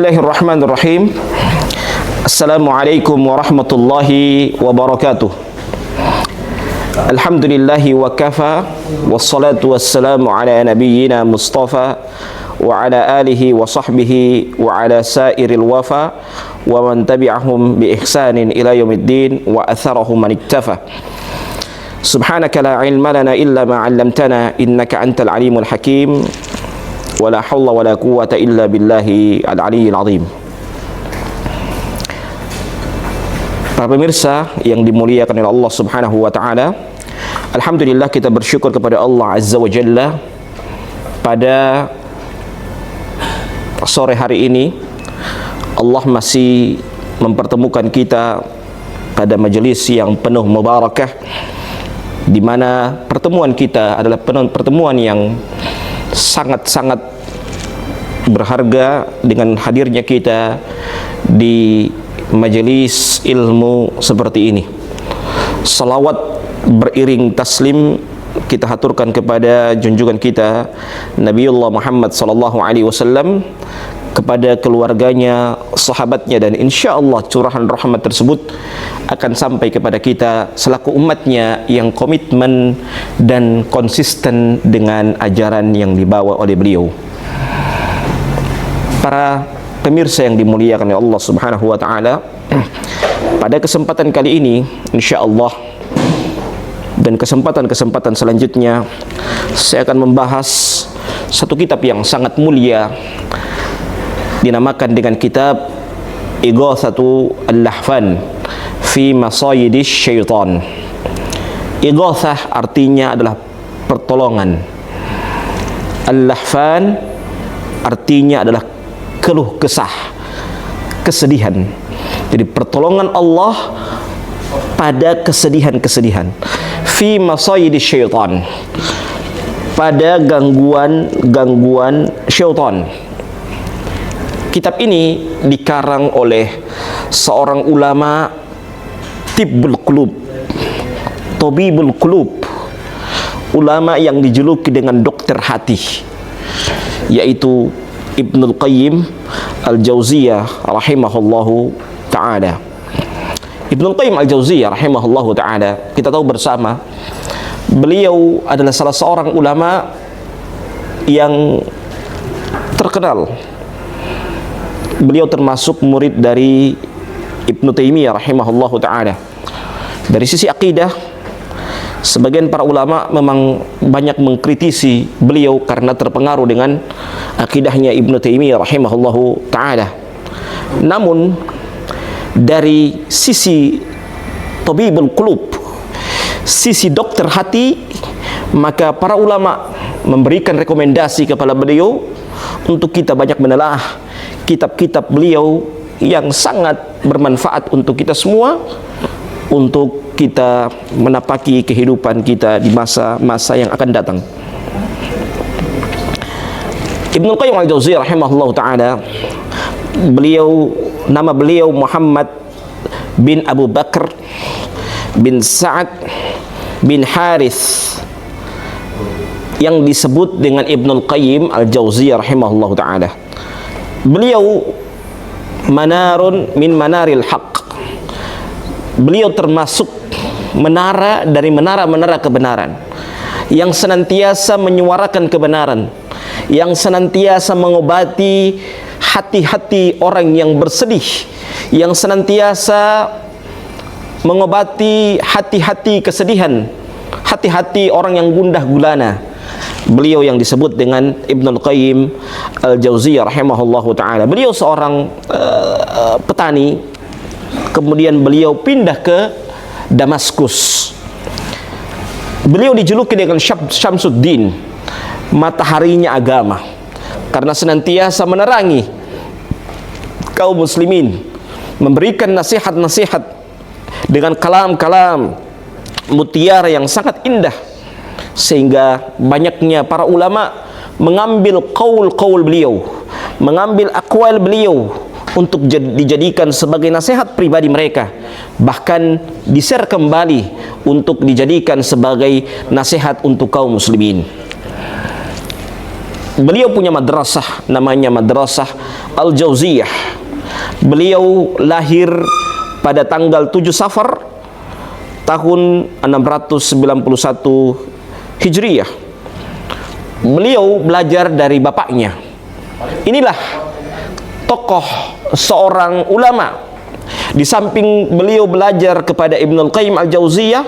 Bismillahirrahmanirrahim. Assalamualaikum warahmatullahi wabarakatuh. Alhamdulillahi wa kafa, wassalatu wassalamu ala nabiyyina Mustafa wa ala alihi wa sahbihi wa ala sairil wafa wa man tabi'ahum bi ihsanin ila yaumiddin wa atharahum man iktafa. Subhanaka la ilma lana illa ma 'allamtana innaka antal alimul hakim. Wala hawla wala quwwata illa billahi al-aliyyil azim. Para pemirsa yang dimuliakan oleh Allah Subhanahu wa taala, alhamdulillah kita bersyukur kepada Allah Azza wa Jalla pada sore hari ini Allah masih mempertemukan kita pada majelis yang penuh mubarakah, di mana pertemuan kita adalah pertemuan yang sangat-sangat berharga dengan hadirnya kita di majelis ilmu seperti ini. Salawat beriring taslim kita haturkan kepada junjungan kita Nabiullah Muhammad sallallahu alaihi wasallam, kepada keluarganya, sahabatnya, dan insyaallah curahan rahmat tersebut akan sampai kepada kita selaku umatnya yang komitmen dan konsisten dengan ajaran yang dibawa oleh beliau. Para pemirsa yang dimuliakan oleh Allah Subhanahu wa taala, pada kesempatan kali ini insyaallah dan kesempatan-kesempatan selanjutnya saya akan membahas satu kitab yang sangat mulia, dinamakan dengan kitab Ighatsatu Al-Lahfan fi Masayidis Syaitan. Ighatsah artinya adalah pertolongan. Al-Lahfan artinya adalah keluh kesah, kesedihan. Jadi pertolongan Allah pada kesedihan-kesedihan. Fi Masayidis Syaitan, pada gangguan-gangguan syaitan. Kitab ini dikarang oleh seorang ulama tibbul qulub, tabibul qulub, ulama yang dijuluki dengan dokter hati, yaitu Ibnul Qayyim Al-Jauziyah rahimahullahu ta'ala. Ibnul Qayyim Al-Jauziyah rahimahullahu ta'ala, kita tahu bersama, beliau adalah salah seorang ulama yang terkenal. Beliau termasuk murid dari Ibnu Taimiyah rahimahullahu ta'ala. Dari sisi akidah, sebagian para ulama memang banyak mengkritisi beliau karena terpengaruh dengan akidahnya Ibnu Taimiyah rahimahullahu ta'ala. Namun dari sisi tabibul qulub, sisi dokter hati, maka para ulama memberikan rekomendasi kepada beliau untuk kita banyak menelaah kitab-kitab beliau yang sangat bermanfaat untuk kita semua, untuk kita menapaki kehidupan kita di masa-masa yang akan datang. Ibnul Qayyim Al-Jauziyah rahimahullah ta'ala, nama beliau Muhammad bin Abu Bakar bin Sa'ad bin Harith, yang disebut dengan Ibnul Qayyim Al-Jauziyah rahimahullah ta'ala. Beliau manarun min manaril haq. Beliau termasuk menara dari menara-menara kebenaran, yang senantiasa menyuarakan kebenaran, yang senantiasa mengobati hati-hati orang yang bersedih, yang senantiasa mengobati hati-hati kesedihan, hati-hati orang yang gundah gulana. Beliau yang disebut dengan Ibnul Qayyim Al-Jauziyah rahimahullahu ta'ala. Beliau seorang petani, kemudian beliau pindah ke Damaskus. Beliau dijuluki dengan Syamsuddin, mataharinya agama, karena senantiasa menerangi kaum muslimin, memberikan nasihat-nasihat dengan kalam-kalam mutiara yang sangat indah, sehingga banyaknya para ulama mengambil qaul-qaul beliau, mengambil aqwal beliau untuk dijadikan sebagai nasihat pribadi mereka, bahkan di-share kembali untuk dijadikan sebagai nasihat untuk kaum muslimin. beliau punya madrasah namanya Madrasah Al-Jauziyah. Beliau lahir pada tanggal 7 Safar tahun 691 Hijriyah. Beliau belajar dari bapaknya. Inilah tokoh seorang ulama. Di samping beliau belajar kepada Ibnul Qayyim Al-Jauziyah,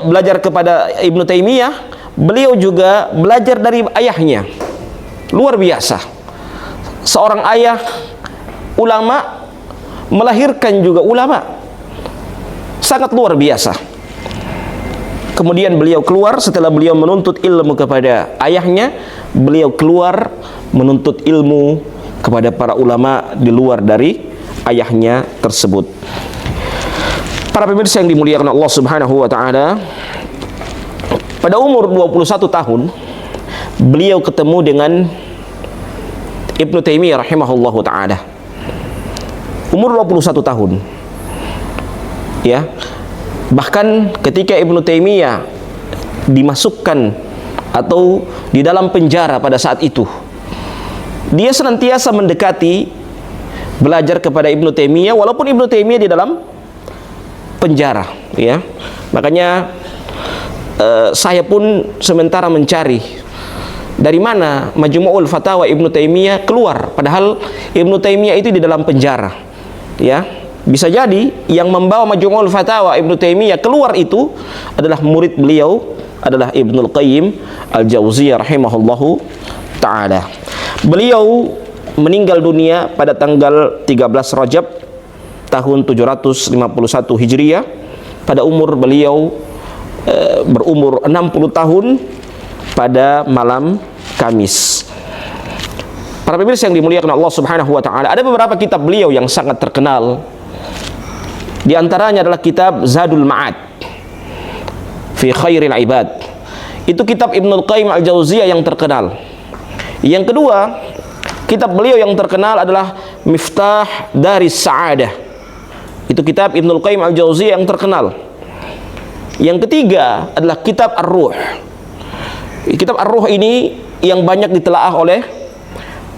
belajar kepada Ibnu Taimiyah, beliau juga belajar dari ayahnya. Luar biasa. Seorang ayah ulama melahirkan juga ulama. Sangat luar biasa. Kemudian beliau keluar setelah beliau menuntut ilmu kepada ayahnya, beliau keluar menuntut ilmu kepada para ulama di luar dari ayahnya tersebut. Para pemirsa yang dimuliakan Allah Subhanahu wa taala, pada umur 21 tahun beliau ketemu dengan Ibnu Taimiyah rahimahullahu taala. Umur 21 tahun. Ya. Bahkan ketika Ibnu Taimiyah dimasukkan atau di dalam penjara pada saat itu, dia senantiasa mendekati belajar kepada Ibnu Taimiyah walaupun Ibnu Taimiyah di dalam penjara, ya. Makanya saya pun sementara mencari dari mana Majmu'ul Fatawa Ibnu Taimiyah keluar, padahal Ibnu Taimiyah itu di dalam penjara, ya. Bisa jadi yang membawa Majmu'ul Fatawa Ibnu Taimiyah keluar itu adalah murid beliau, adalah Ibnul Qayyim Al-Jauziyah rahimahullahu ta'ala. Beliau meninggal dunia pada tanggal 13 Rajab tahun 751 Hijriah pada umur beliau berumur 60 tahun pada malam Kamis. Para pemirsa yang dimuliakan Allah Subhanahu wa taala, ada beberapa kitab beliau yang sangat terkenal. Di antaranya adalah kitab Zadul Ma'ad fi Khairil Ibad. Itu kitab Ibnul Qayyim Al-Jauziyah yang terkenal. Yang kedua, kitab beliau yang terkenal adalah Miftah Daris Sa'adah. Itu kitab Ibnul Qayyim Al-Jauziyah yang terkenal. Yang ketiga adalah kitab Ar-Ruh. Kitab Ar-Ruh ini yang banyak ditelaah oleh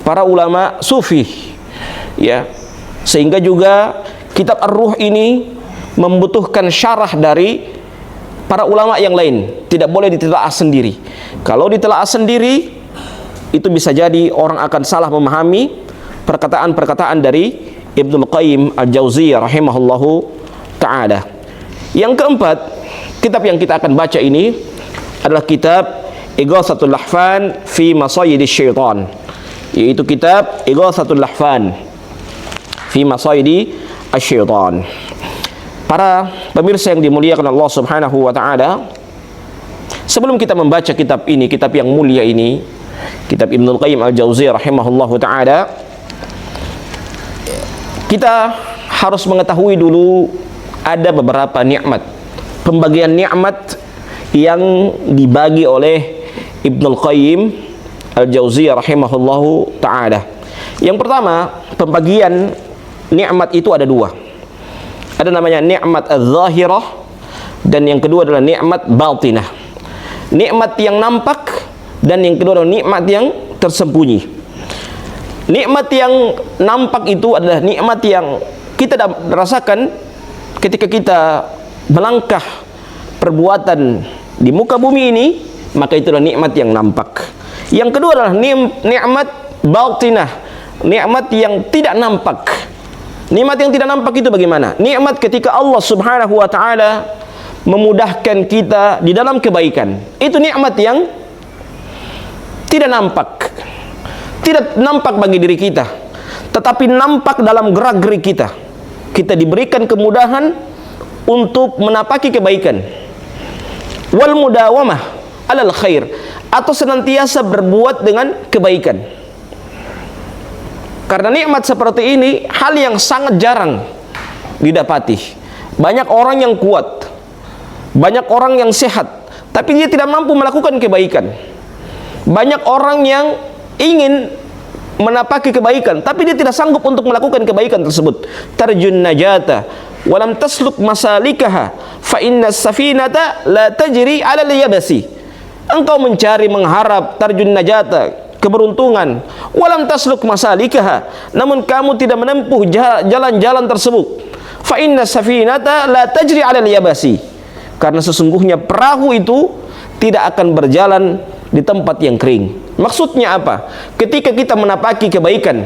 para ulama sufi, ya. Sehingga juga kitab Ar-Ruh ini membutuhkan syarah dari para ulama yang lain, tidak boleh ditelaah sendiri. Kalau ditelaah sendiri, itu bisa jadi orang akan salah memahami perkataan-perkataan dari Ibnul Qayyim Al-Jauziyah rahimahullahu ta'ala. Yang keempat, kitab yang kita akan baca ini adalah kitab Ighatsatul Lahfan fi Masayidis Syaitan, yaitu kitab Ighatsatul Lahfan fi Masayidis Syaitan. Para pemirsa yang dimuliakan Allah Subhanahu wa taala, sebelum kita membaca kitab ini, kitab yang mulia ini, kitab Ibnul Qayyim Al-Jauziyah rahimahullahu taala, kita harus mengetahui dulu ada beberapa nikmat, pembagian nikmat yang dibagi oleh Ibnul Qayyim Al-Jauziyah rahimahullahu taala. Yang pertama, pembagian nikmat itu ada dua. Ada namanya nikmat az-zahirah dan yang kedua adalah nikmat batinah. Nikmat yang nampak dan yang kedua adalah nikmat yang tersembunyi. Nikmat yang nampak itu adalah nikmat yang kita rasakan ketika kita melangkah perbuatan di muka bumi ini, maka itulah nikmat yang nampak. Yang kedua adalah nikmat batinah, nikmat yang tidak nampak. Nikmat yang tidak nampak itu bagaimana? Nikmat ketika Allah Subhanahu wa taala memudahkan kita di dalam kebaikan. Itu nikmat yang tidak nampak. Tidak nampak bagi diri kita, tetapi nampak dalam gerak-gerik kita. Kita diberikan kemudahan untuk menapaki kebaikan. Wal mudawamah alal khair, atau senantiasa berbuat dengan kebaikan. Karena nikmat seperti ini hal yang sangat jarang didapati. Banyak orang yang kuat, banyak orang yang sehat, tapi dia tidak mampu melakukan kebaikan. Banyak orang yang ingin menapaki kebaikan, tapi dia tidak sanggup untuk melakukan kebaikan tersebut. Tarjun najata walam tasluk masalikaha fa inna safinata la tajri 'ala al-yabasi. Engkau mencari, mengharap tarjun najata, keberuntungan. Walam tasluk masalikaha, namun kamu tidak menempuh jalan-jalan tersebut. Fa inna safinata la tajri 'alal yabasi, karena sesungguhnya perahu itu tidak akan berjalan di tempat yang kering. Maksudnya apa? Ketika kita menapaki kebaikan,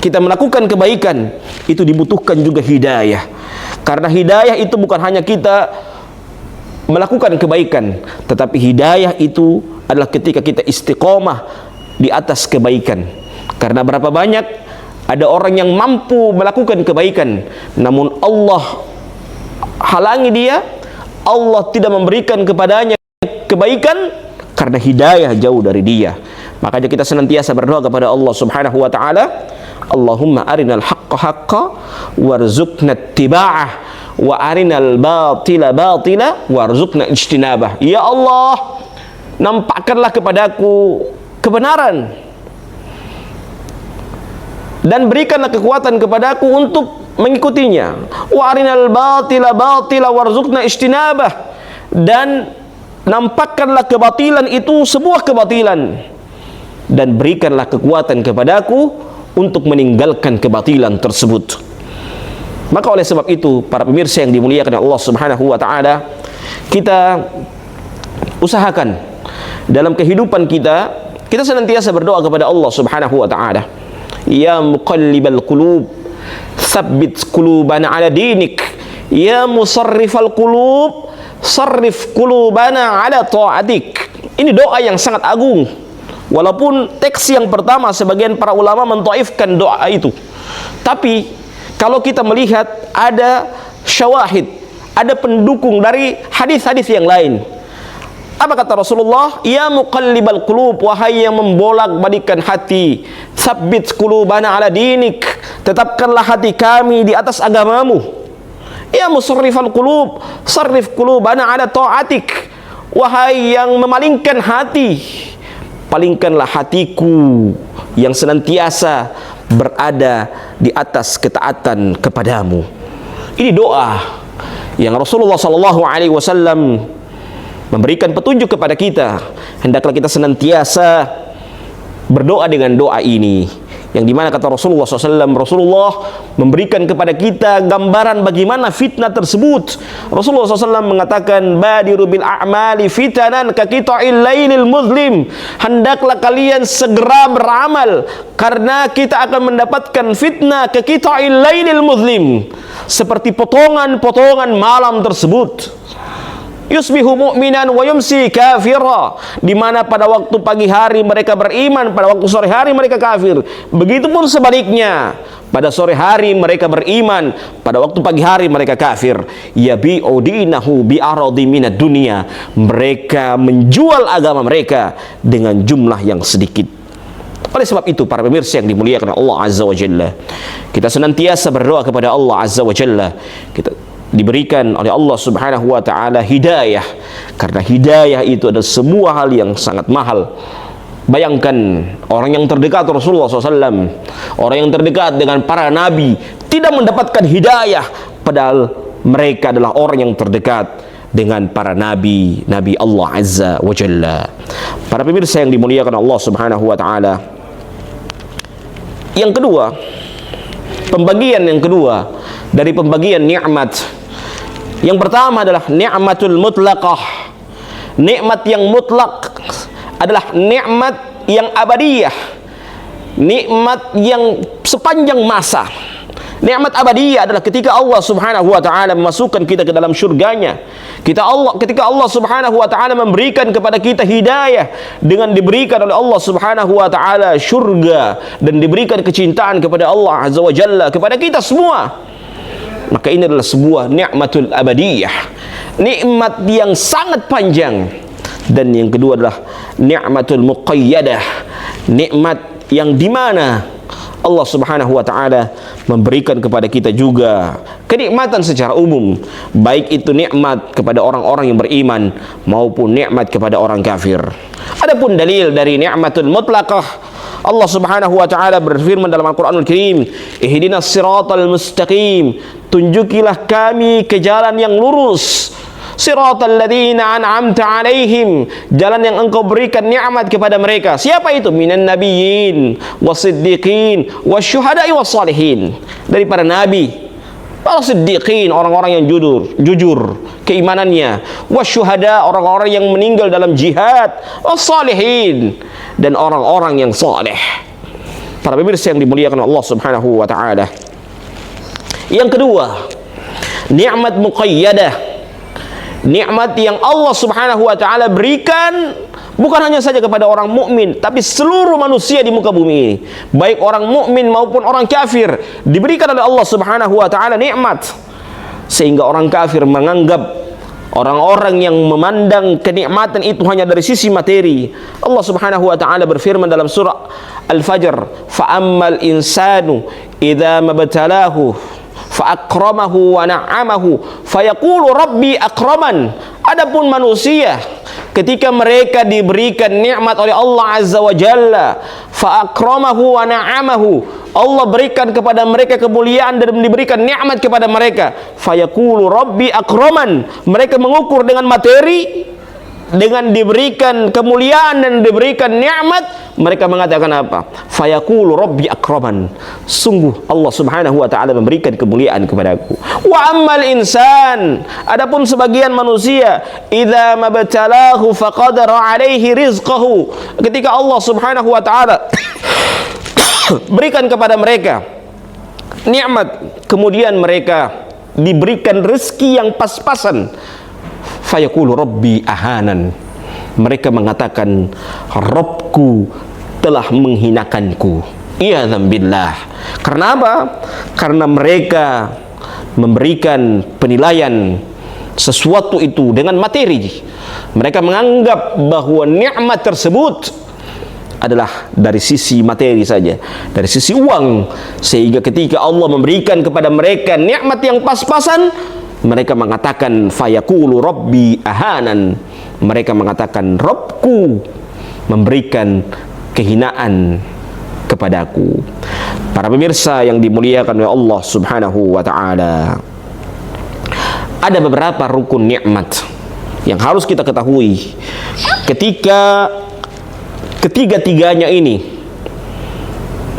kita melakukan kebaikan, itu dibutuhkan juga hidayah. Karena hidayah itu bukan hanya kita melakukan kebaikan, tetapi hidayah itu adalah ketika kita istiqomah di atas kebaikan. Karena berapa banyak ada orang yang mampu melakukan kebaikan, namun Allah halangi dia, Allah tidak memberikan kepadanya kebaikan karena hidayah jauh dari dia. Makanya kita senantiasa berdoa kepada Allah Subhanahu wa taala, Allahumma arinal haqqa haqqa warzuqna ittiba'ah wa arinal batila batila warzuqna ijtinabah. Ya Allah, nampakkanlah kepadaku kebenaran dan berikanlah kekuatan kepadaku untuk mengikutinya. Wa arinal batila batila warzuqna ijtinabah, dan nampakkanlah kebatilan itu sebuah kebatilan dan berikanlah kekuatan kepadaku untuk meninggalkan kebatilan tersebut. Maka oleh sebab itu, para pemirsa yang dimuliakan Allah Subhanahu wa taala, kita usahakan dalam kehidupan kita senantiasa berdoa kepada Allah Subhanahu wa taala. Ya muqallibal qulub, tsabbit qulubana ala dinik. Ya musarrifal qulub, sarrif qulubana ala ta'atik. Ini doa yang sangat agung. Walaupun teks yang pertama sebagian para ulama mentaifkan doa itu, tapi kalau kita melihat ada syawahid, ada pendukung dari hadis-hadis yang lain. Apa kata Rasulullah? Ya muqallibal qulub, wahai yang membolak-balikkan hati, tsabbit qulubana ala dinik, tetapkanlah hati kami di atas agamamu. Ya musarrifal qulub, sarrif qulubana ala ta'atik, wahai yang memalingkan hati, palingkanlah hatiku yang senantiasa berada di atas ketaatan kepadamu. Ini doa yang Rasulullah SAW memberikan petunjuk kepada kita. Hendaklah kita senantiasa berdoa dengan doa ini, yang dimana kata Rasulullah SAW, Rasulullah memberikan kepada kita gambaran bagaimana fitnah tersebut. Rasulullah SAW mengatakan, badiru bil a'mali fitanan kaqita'il lailil muzlim, hendaklah kalian segera beramal karena kita akan mendapatkan fitnah kaqita'il lailil muzlim, seperti potongan-potongan malam tersebut. Yusbihu mu'minan wa yumsi kafira, di mana pada waktu pagi hari mereka beriman, pada waktu sore hari mereka kafir. Begitupun sebaliknya, pada sore hari mereka beriman, pada waktu pagi hari mereka kafir. Yabi'u dinahu bi'aradi minad dunya, mereka menjual agama mereka dengan jumlah yang sedikit. Oleh sebab itu, para pemirsa yang dimuliakan Allah Azza wa Jalla, kita senantiasa berdoa kepada Allah Azza wa Jalla, kita diberikan oleh Allah Subhanahu wa taala hidayah, karena hidayah itu adalah sebuah hal yang sangat mahal. Bayangkan orang yang terdekat Rasulullah SAW, orang yang terdekat dengan para nabi tidak mendapatkan hidayah, padahal mereka adalah orang yang terdekat dengan para nabi Allah Azza wa Jalla. Para pemirsa yang dimuliakan Allah Subhanahu wa taala, yang kedua, pembagian yang kedua dari pembagian nikmat. Yang pertama adalah nikmatul mutlaqah. Nikmat yang mutlak adalah nikmat yang abadiyah, nikmat yang sepanjang masa. Nikmat abadiyah adalah ketika Allah Subhanahu wa taala memasukkan kita ke dalam syurganya. Ketika Allah Subhanahu wa taala memberikan kepada kita hidayah dengan diberikan oleh Allah Subhanahu wa taala syurga dan diberikan kecintaan kepada Allah Azza wa Jalla kepada kita semua, maka ini adalah sebuah nikmatul abadiyah, nikmat yang sangat panjang. Dan yang kedua adalah nikmatul muqayyadah, nikmat yang dimana Allah Subhanahu wa taala memberikan kepada kita juga kenikmatan secara umum, baik itu nikmat kepada orang-orang yang beriman maupun nikmat kepada orang kafir. Adapun dalil dari nikmatul mutlaqah, Allah Subhanahu wa taala berfirman dalam Al-Qur'anul Karim, ihdinas siratal mustaqim, tunjukilah kami ke jalan yang lurus. siratal ladzina an'amta 'alaihim, jalan yang engkau berikan nikmat kepada mereka. Siapa itu? Minan nabiyyin wasiddiqin wasyuhada'i wassalihin. Dari para nabi, para siddiqin, orang-orang yang jujur keimanannya, wasyuhada, orang-orang yang meninggal dalam jihad, wassalihin, dan orang-orang yang saleh. Para pemirsa yang dimuliakan Allah Subhanahu wa taala. Yang kedua, nikmat muqayyadah, nikmat yang Allah Subhanahu wa taala berikan bukan hanya saja kepada orang mukmin, tapi seluruh manusia di muka bumi ini, baik orang mukmin maupun orang kafir, diberikan oleh Allah Subhanahu wa taala nikmat, sehingga orang kafir menganggap, orang-orang yang memandang kenikmatan itu hanya dari sisi materi. Allah Subhanahu wa taala berfirman dalam surah Al-Fajr, fa ammal insanu idza mabtalahu fa akramahu wa na'amahu fayaqulu rabbi akraman. Adapun manusia, ketika mereka diberikan nikmat oleh Allah Azza wa Jalla, fa akramahu wa na'amahu, Allah berikan kepada mereka kemuliaan dan diberikan nikmat kepada mereka, fayaqulu rabbi akraman, mereka mengukur dengan materi, dengan diberikan kemuliaan dan diberikan nikmat, mereka mengatakan apa? Fayaqulu rabbi akraman, sungguh Allah Subhanahu wa taala memberikan kemuliaan kepadaku. Wa ammal insan, adapun sebagian manusia, idza mabtalahu faqadara alaihi rizqahu, ketika Allah Subhanahu wa taala berikan kepada mereka nikmat, kemudian mereka diberikan rezeki yang pas-pasan, fayaqulu rabbi ahanan, mereka mengatakan Rabbku telah menghinakanku. Iyadzam billah. Karena apa? Karena mereka memberikan penilaian sesuatu itu dengan materi. Mereka menganggap bahwa nikmat tersebut adalah dari sisi materi saja, dari sisi uang, sehingga ketika Allah memberikan kepada mereka nikmat yang pas-pasan, mereka mengatakan fayaqulu rabbi ahanan, mereka mengatakan Rabbku memberikan kehinaan kepadaku. Para pemirsa yang dimuliakan oleh Allah Subhanahu wa taala, ada beberapa rukun nikmat yang harus kita ketahui. Ketika ketiga-tiganya ini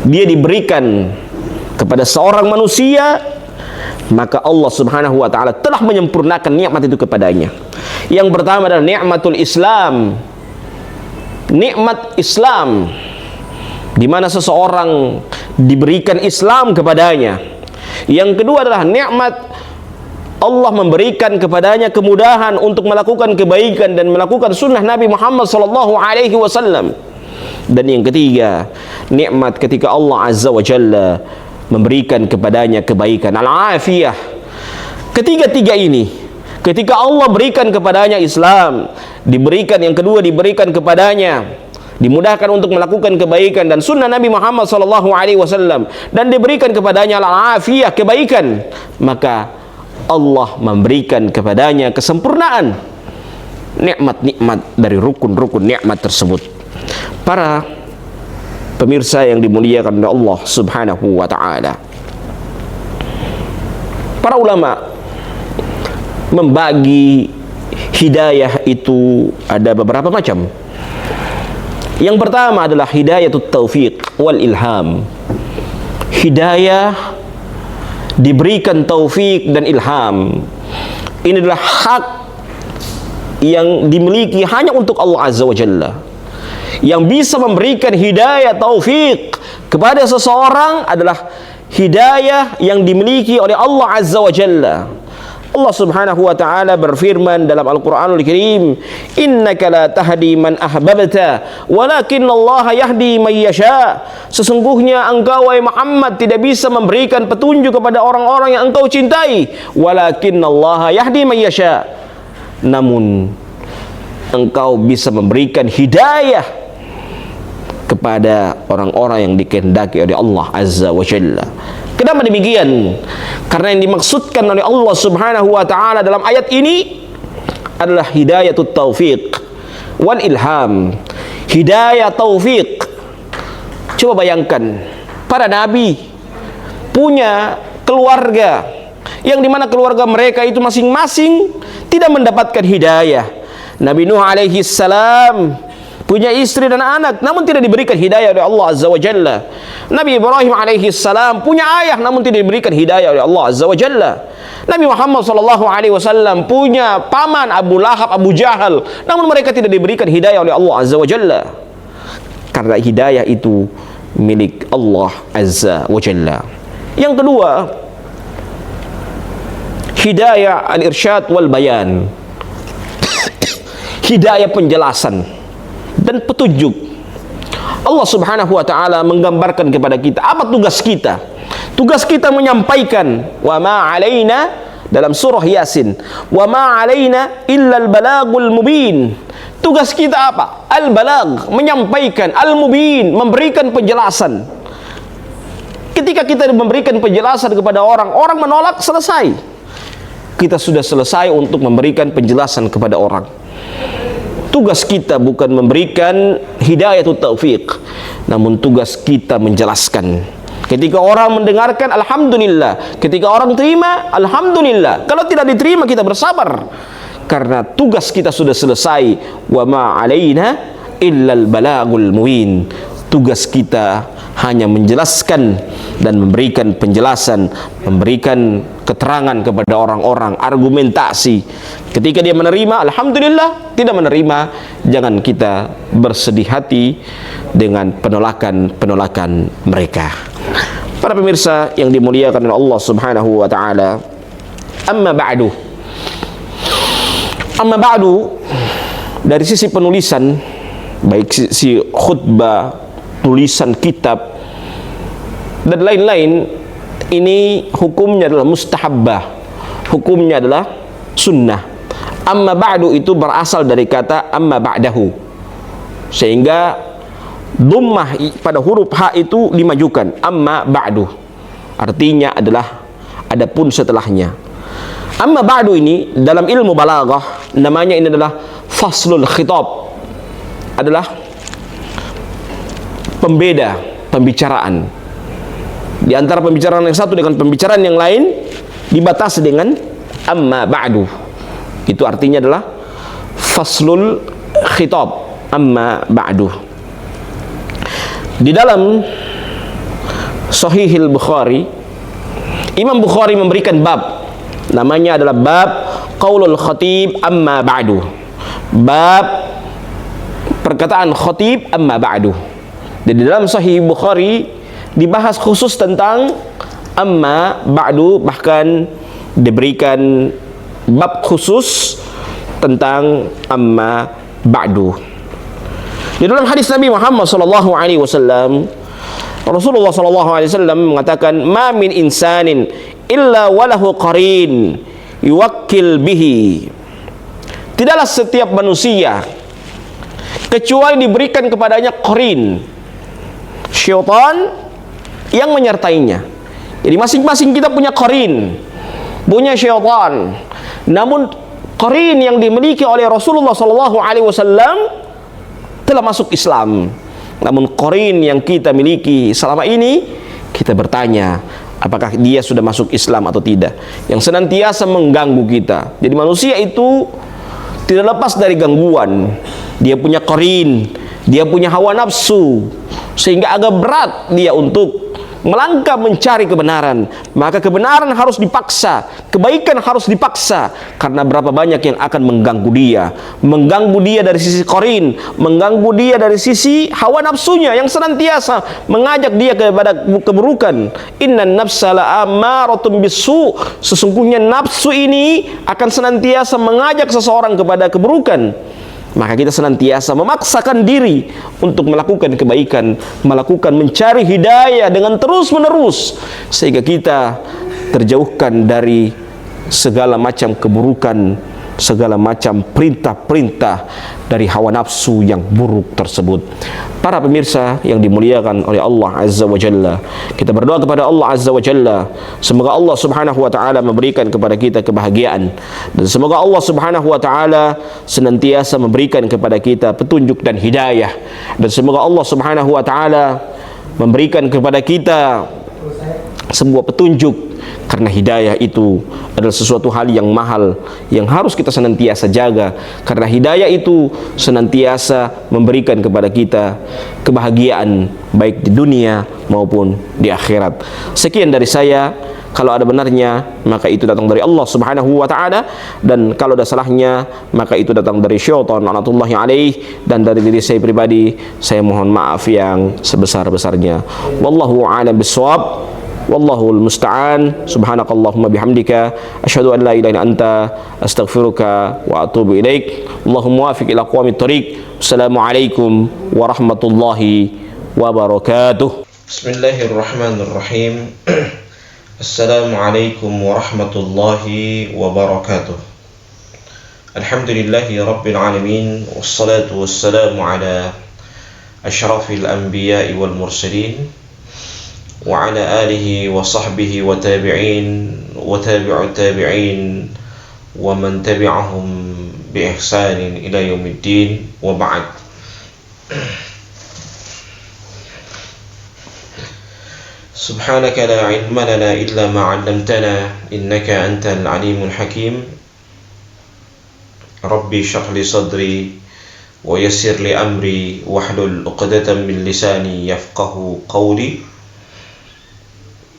dia diberikan kepada seorang manusia, maka Allah Subhanahu wa taala telah menyempurnakan nikmat itu kepadanya. Yang pertama adalah nikmatul Islam. Nikmat Islam, di mana seseorang diberikan Islam kepadanya. Yang kedua adalah nikmat Allah memberikan kepadanya kemudahan untuk melakukan kebaikan dan melakukan sunnah Nabi Muhammad sallallahu alaihi wasallam. Dan yang ketiga, nikmat ketika Allah Azza wa Jalla memberikan kepadanya kebaikan, al-afiyah. Ketiga-tiga ini, ketika Allah berikan kepadanya Islam, diberikan yang kedua, diberikan kepadanya dimudahkan untuk melakukan kebaikan dan sunnah Nabi Muhammad sallallahu alaihi wasallam, dan diberikan kepadanya al-afiyah, kebaikan, maka Allah memberikan kepadanya kesempurnaan nikmat-nikmat dari rukun-rukun nikmat tersebut. Para pemirsa yang dimuliakan oleh Allah Subhanahu wa taala, para ulama membagi hidayah itu ada beberapa macam. Yang pertama adalah hidayatut taufiq wal ilham. Hidayah diberikan taufik dan ilham. Ini adalah hak yang dimiliki hanya untuk Allah Azza wa Jalla. Yang bisa memberikan hidayah taufik kepada seseorang adalah hidayah yang dimiliki oleh Allah Azza wa Jalla. Allah Subhanahu wa taala berfirman dalam Al-Qur'anul Karim, "Innaka la tahdi man ahbabta, walakin Allah yahdi man yasha." Sesungguhnya engkau wahai Muhammad tidak bisa memberikan petunjuk kepada orang-orang yang engkau cintai, walakin Allah yahdi man yasha. Namun engkau bisa memberikan hidayah kepada orang-orang yang dikehendaki oleh Allah Azza wa Jalla. Kenapa demikian? Karena yang dimaksudkan oleh Allah Subhanahu wa taala dalam ayat ini adalah hidayatut taufiq wal ilham. Hidayah taufik. Coba bayangkan, para nabi punya keluarga, yang dimana keluarga mereka itu masing-masing tidak mendapatkan hidayah. Nabi Nuh alaihi salam punya istri dan anak namun tidak diberikan hidayah oleh Allah Azza wa Jalla. Nabi Ibrahim alaihi salam punya ayah namun tidak diberikan hidayah oleh Allah Azza wa Jalla. Nabi Muhammad sallallahu alaihi wasallam punya paman Abu Lahab, Abu Jahal, namun mereka tidak diberikan hidayah oleh Allah Azza wa Jalla. Karena hidayah itu milik Allah Azza wa Jalla. Yang kedua, hidayah al-irsyad wal bayan. Hidayah penjelasan dan petunjuk. Allah Subhanahu wa taala menggambarkan kepada kita apa tugas kita. Tugas kita menyampaikan, wa ma alaina, dalam surah Yasin, wa ma alaina illa al-balagul mubin. Tugas kita apa? Al-balag, menyampaikan, al-mubin, memberikan penjelasan. Ketika kita memberikan penjelasan kepada orang, orang menolak, selesai. Kita sudah selesai untuk memberikan penjelasan kepada orang. Tugas kita bukan memberikan hidayatut taufiq, namun tugas kita menjelaskan. Ketika orang mendengarkan, alhamdulillah. Ketika orang terima, alhamdulillah. Kalau tidak diterima, kita bersabar. Karena tugas kita sudah selesai. Wa ma alaina illal balagul mubin. Tugas kita hanya menjelaskan dan memberikan penjelasan, memberikan keterangan kepada orang-orang, argumentasi. Ketika dia menerima, alhamdulillah. Tidak menerima, jangan kita bersedih hati dengan penolakan-penolakan mereka. Para pemirsa yang dimuliakan oleh Allah Subhanahu wa taala, amma ba'du. Amma ba'du, dari sisi penulisan, baik sisi khutbah, tulisan kitab dan lain-lain, ini hukumnya adalah mustahabbah, hukumnya adalah sunnah. Amma ba'du itu berasal dari kata amma ba'dahu, sehingga dhammah pada huruf ha itu dimajukan, amma ba'du, artinya adalah adapun setelahnya. Amma ba'du ini dalam ilmu balaghah namanya ini adalah faslul khitab, adalah pembeda pembicaraan. Di antara pembicaraan yang satu dengan pembicaraan yang lain dibatasi dengan amma ba'du. Itu artinya adalah faslul khitab, amma ba'du. Di dalam Sahihil Bukhari, Imam Bukhari memberikan bab, namanya adalah bab qaulul khatib amma ba'du. Bab perkataan khatib amma ba'du. Dan di dalam Sahih Bukhari dibahas khusus tentang amma ba'du, bahkan diberikan bab khusus tentang amma ba'du. Di dalam hadis Nabi Muhammad sallallahu alaihi wasallam, Rasulullah sallallahu alaihi wasallam mengatakan, "Ma min insanin illa walahu qarin yuwakkil bihi." Tidaklah setiap manusia kecuali diberikan kepadanya qarin, syaitan yang menyertainya. Jadi masing-masing kita punya qarin, punya syaitan. Namun qarin yang dimiliki oleh Rasulullah sallallahu alaihi wasallam telah masuk Islam. Namun qarin yang kita miliki selama ini, kita bertanya apakah dia sudah masuk Islam atau tidak, yang senantiasa mengganggu kita. Jadi manusia itu tidak lepas dari gangguan. Dia punya qarin, dia punya hawa nafsu, sehingga agak berat dia untuk melangkah mencari kebenaran. Maka kebenaran harus dipaksa, kebaikan harus dipaksa, karena berapa banyak yang akan mengganggu dia dari sisi qarin, mengganggu dia dari sisi hawa nafsunya yang senantiasa mengajak dia kepada keburukan. Innan nafsa la'ammaratun bisu, sesungguhnya nafsu ini akan senantiasa mengajak seseorang kepada keburukan. Maka kita senantiasa memaksakan diri untuk melakukan kebaikan, mencari hidayah dengan terus-menerus, sehingga kita terjauhkan dari segala macam keburukan, segala macam perintah-perintah dari hawa nafsu yang buruk tersebut. Para pemirsa yang dimuliakan oleh Allah Azza wa Jalla, kita berdoa kepada Allah Azza wa Jalla, semoga Allah Subhanahu wa taala memberikan kepada kita kebahagiaan, dan semoga Allah Subhanahu wa taala senantiasa memberikan kepada kita petunjuk dan hidayah, dan semoga Allah Subhanahu wa taala memberikan kepada kita sebuah petunjuk karena hidayah itu adalah sesuatu hal yang mahal yang harus kita senantiasa jaga, karena hidayah itu senantiasa memberikan kepada kita kebahagiaan baik di dunia maupun di akhirat. Sekian dari saya. Kalau ada benarnya maka itu datang dari Allah Subhanahu wa taala, dan kalau ada salahnya maka itu datang dari syaitan laknatullahi alaih, dan dari diri saya pribadi saya mohon maaf yang sebesar-besarnya. Wallahu a'lam bissawab. Wallahul musta'an. Subhanakallahumma bihamdika asyhadu an la ilaha illa anta astaghfiruka wa atubu ilaik. Allahumma wafiq ila aqwamit thoriq. Assalamualaikum warahmatullahi wabarakatuh. Bismillahirrahmanirrahim. Assalamualaikum warahmatullahi wabarakatuh. Alhamdulillahi rabbil alamin, wassalatu wassalamu ala asyrafil anbiya'i wal mursalin wa ala alihi wa sahbihi wa tabi'in wa tabi'ut tabi'in wa man tabi'ahum bi ihsanin ila yaumiddin, wa ba'd. Subhanaka la ilma lana illa ma 'allamtana innaka antal alimul hakim. Rabbi shrah li sadri wa yassir li amri wahlul 'uqdatam min lisani yafqahu qawli.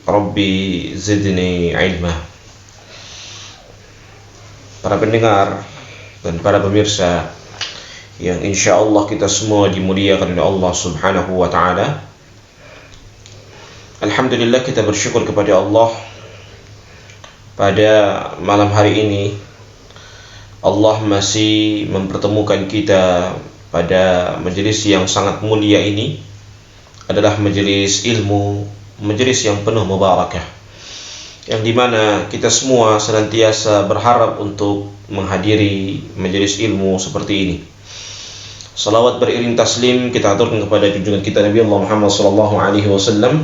Rabbi zidni ilma. Para pendengar dan para pemirsa yang insyaallah kita semua dimuliakan oleh Allah Subhanahu wa taala. Alhamdulillah, kita bersyukur kepada Allah pada malam hari ini. Allah masih mempertemukan kita pada majelis yang sangat mulia ini. Adalah majelis ilmu, majelis yang penuh mubarakah, yang dimana kita semua senantiasa berharap untuk menghadiri majelis ilmu seperti ini. Salawat beriring taslim kita aturkan kepada junjungan kita Nabi Allah Muhammad SAW,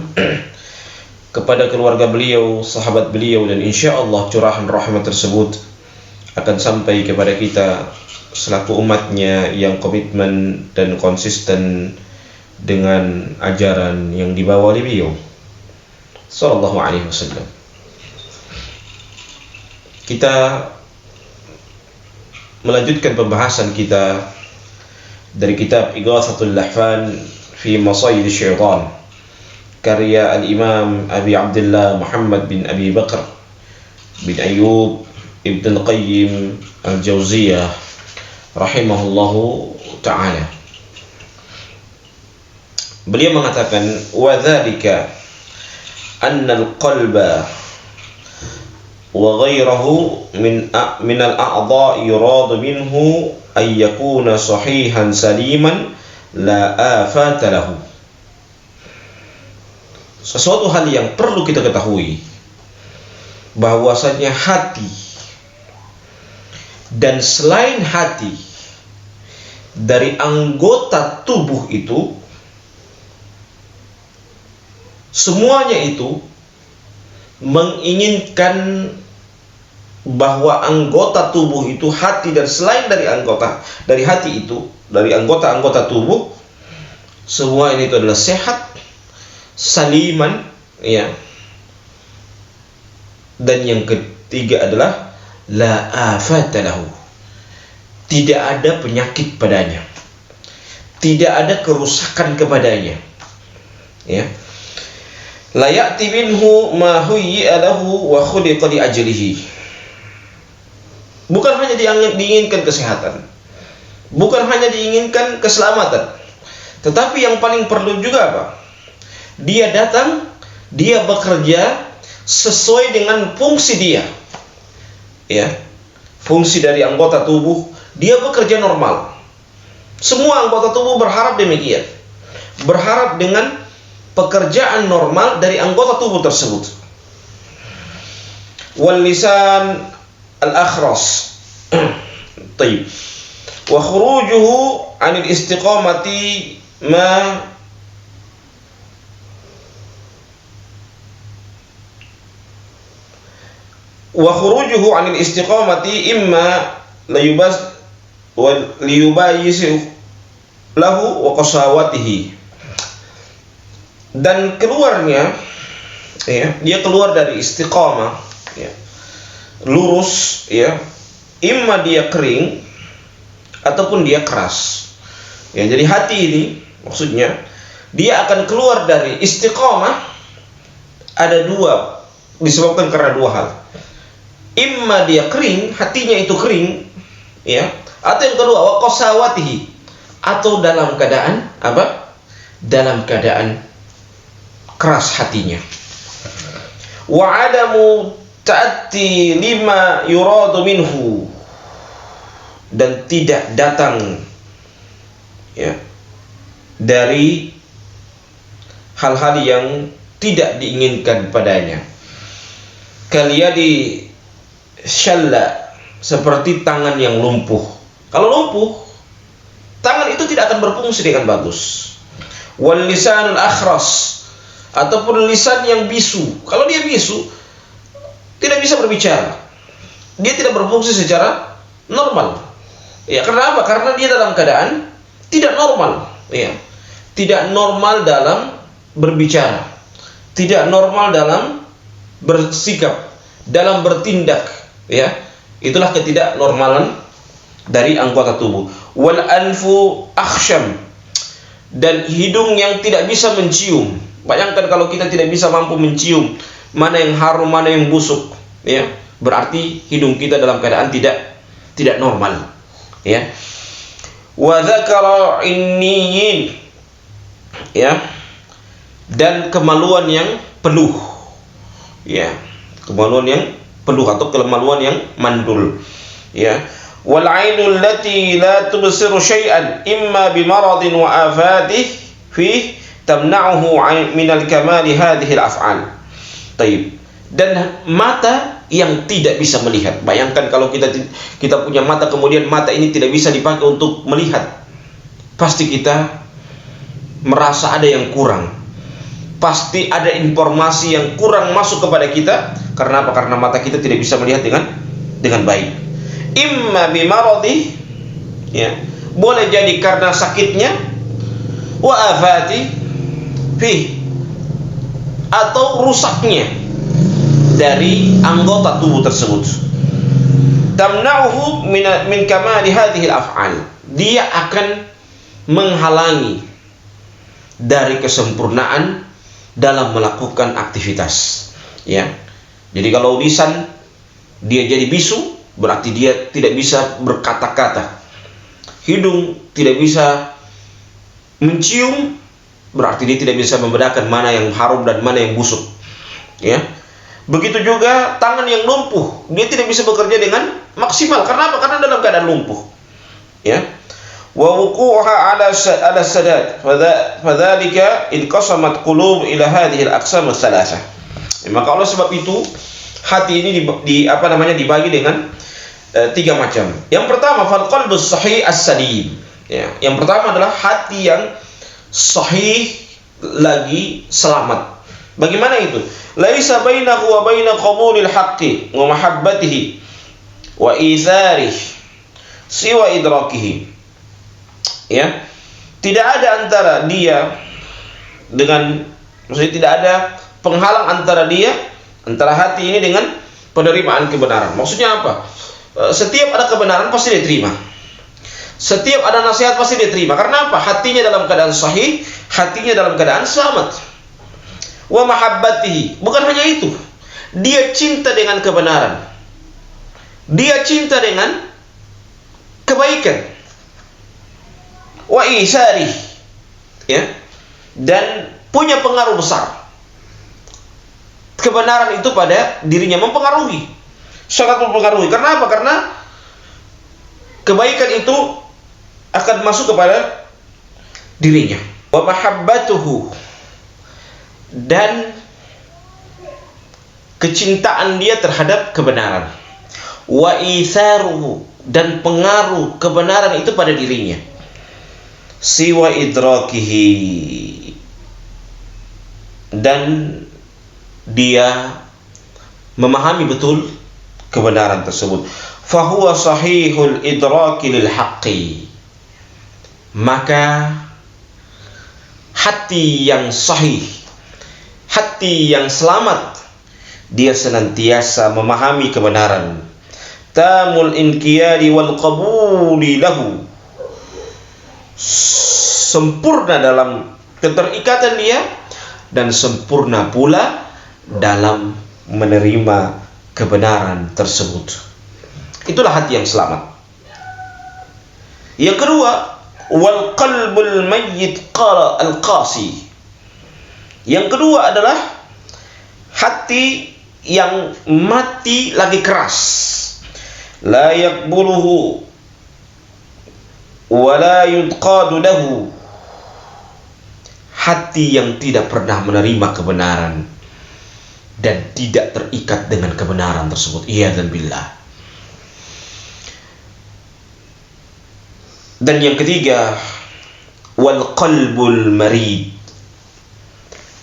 kepada keluarga beliau, sahabat beliau, dan insyaallah curahan rahmat tersebut akan sampai kepada kita selaku umatnya yang komitmen dan konsisten dengan ajaran yang dibawa oleh beliau sallallahu alaihi wasallam. Kita melanjutkan pembahasan kita dari kitab Ighathatul Lahfan fi Masayid Syaitan, karya Al-Imam Abi Abdullah Muhammad bin Abi Bakr bin Ayyub Ibn Al-Qayyim Al-Jauziyah rahimahullahu ta'ala. Beliau mengatakan, wa dzalika anna al-qalba wa ghayruhu min al-a'dha' yurad minhu ay yakuna sahihan saliman la afata lahu. Sesuatu hal yang perlu kita ketahui, bahwasanya hati dan selain hati dari anggota tubuh itu, semuanya itu menginginkan bahwa anggota tubuh itu, hati dan selain dari hati itu, dari anggota-anggota tubuh, semua ini itu adalah sehat, saliman, ya. Dan yang ketiga adalah la afata lahu, tidak ada penyakit padanya, tidak ada kerusakan kepadanya, ya. La ya'ti minhu ma huyyi'a lahu wa khuliqa li ajlihi. Bukan hanya diinginkan kesehatan, bukan hanya diinginkan keselamatan, tetapi yang paling perlu juga apa? Dia datang, dia bekerja sesuai dengan fungsi dia, ya, fungsi dari anggota tubuh, dia bekerja normal. Semua anggota tubuh berharap demikian, berharap dengan pekerjaan normal dari anggota tubuh tersebut. Wal lisan al-akhras tayyib wa khurujuhu 'anil istiqamati ma wa khurujuhu 'anil istiqamati imma liyubayyisu lahu wa qasawatihi. Dan keluarnya ya, dia keluar dari istiqamah, ya, lurus, ya, imma dia kering ataupun dia keras. Ya, jadi hati ini maksudnya dia akan keluar dari istiqamah ada dua, disebabkan karena dua hal. Imma dia kering, hatinya itu kering, ya, atau yang kedua wa qasawatihi, atau dalam keadaan apa? Dalam keadaan keras hatinya. Wa adamu ta'ati lima yuradu minhu, dan tidak datang, ya, dari hal-hal yang tidak diinginkan padanya. Kaliyadi syalla, seperti tangan yang lumpuh. Kalau lumpuh, tangan itu tidak akan berfungsi dengan bagus. Wal lisanul akhras, ataupun lisan yang bisu. Kalau dia bisu, tidak bisa berbicara. Dia tidak berfungsi secara normal. Ya, karena apa? Karena dia dalam keadaan tidak normal. Ya, tidak normal dalam berbicara, tidak normal dalam bersikap, dalam bertindak. Ya, itulah ketidaknormalan dari anggota tubuh. Wal anfu akhsham, dan hidung yang tidak bisa mencium. Bayangkan kalau kita tidak bisa mampu mencium mana yang harum, mana yang busuk, ya, berarti hidung kita dalam keadaan tidak normal, ya. Wa dzakara inniyin, ya, dan kemaluan yang peluh, ya, kemaluan yang peluh atau kemaluan yang mandul, ya. Wal ainul lati la tubsiru syai'an imma bi maradin wa afatih fi tamna'uhu min al-kamali hadhihi al-af'al. Taib. Dan mata yang tidak bisa melihat. Bayangkan kalau kita punya mata, kemudian mata ini tidak bisa dipakai untuk melihat, pasti kita merasa ada yang kurang. Pasti ada informasi yang kurang masuk kepada kita. Karena apa? Karena mata kita tidak bisa melihat dengan baik. Imma bimaradi, ya, boleh jadi karena sakitnya, wa afati fi, atau rusaknya dari anggota tubuh tersebut. Tamna'uhu min kamali hadhihi al-af'al, dia akan menghalangi dari kesempurnaan dalam melakukan aktivitas, ya. Jadi kalau lisan dia jadi bisu, berarti dia tidak bisa berkata-kata. Hidung tidak bisa mencium, berarti dia tidak bisa membedakan mana yang harum dan mana yang busuk, ya. Begitu juga tangan yang lumpuh, dia tidak bisa bekerja dengan maksimal. Karena apa? Karena dalam keadaan lumpuh, ya. Wa wuqu'uha ala sadad, fadzalika inqasamat qulub ila hadhihi al-aqsam ats-tsalatsah. Maka oleh sebab itu hati ini dibagi dengan tiga macam. Yang pertama, fal qalbus sahih as-salim. Ya, yang pertama adalah hati yang sahih, lagi selamat. Bagaimana itu? Laisa bainahu wa baina qabulil haqqi wa mahabbatihi wa izarihi siwa idrakihi. Ya. Tidak ada antara dia dengan, maksudnya tidak ada penghalang antara hati ini dengan penerimaan kebenaran. Maksudnya apa? Setiap ada kebenaran pasti diterima. Setiap ada nasihat pasti diterima. Karena apa? Hatinya dalam keadaan sahih, hatinya dalam keadaan selamat. Wa mahabbatihi, bukan hanya itu, dia cinta dengan kebenaran, dia cinta dengan kebaikan. Wa isari, ya, dan punya pengaruh besar. Kebenaran itu pada dirinya mempengaruhi, sangat mempengaruhi. Karena apa? Karena kebaikan itu akan masuk kepada dirinya. Wa mahabbatuhu, dan kecintaan dia terhadap kebenaran. Wa itharuhu, dan pengaruh kebenaran itu pada dirinya. Siwa idrakihi, dan dia memahami betul kebenaran tersebut. Fahuwa sahihul idraki lil haqqi, maka hati yang sahih, hati yang selamat, dia senantiasa memahami kebenaran. Tamul inqiyadi wal qabuli lahu, sempurna dalam keterikatan dia dan sempurna pula dalam menerima kebenaran tersebut. Itulah hati yang selamat. Yang kedua, wal qalbul mayyit qala al qasi. Yang kedua adalah hati yang mati lagi keras. La yaqbuluhu wa la yudqadu lahu. Hati yang tidak pernah menerima kebenaran dan tidak terikat dengan kebenaran tersebut. Iyadzan billah. Dan yang ketiga, wal qalbul marid.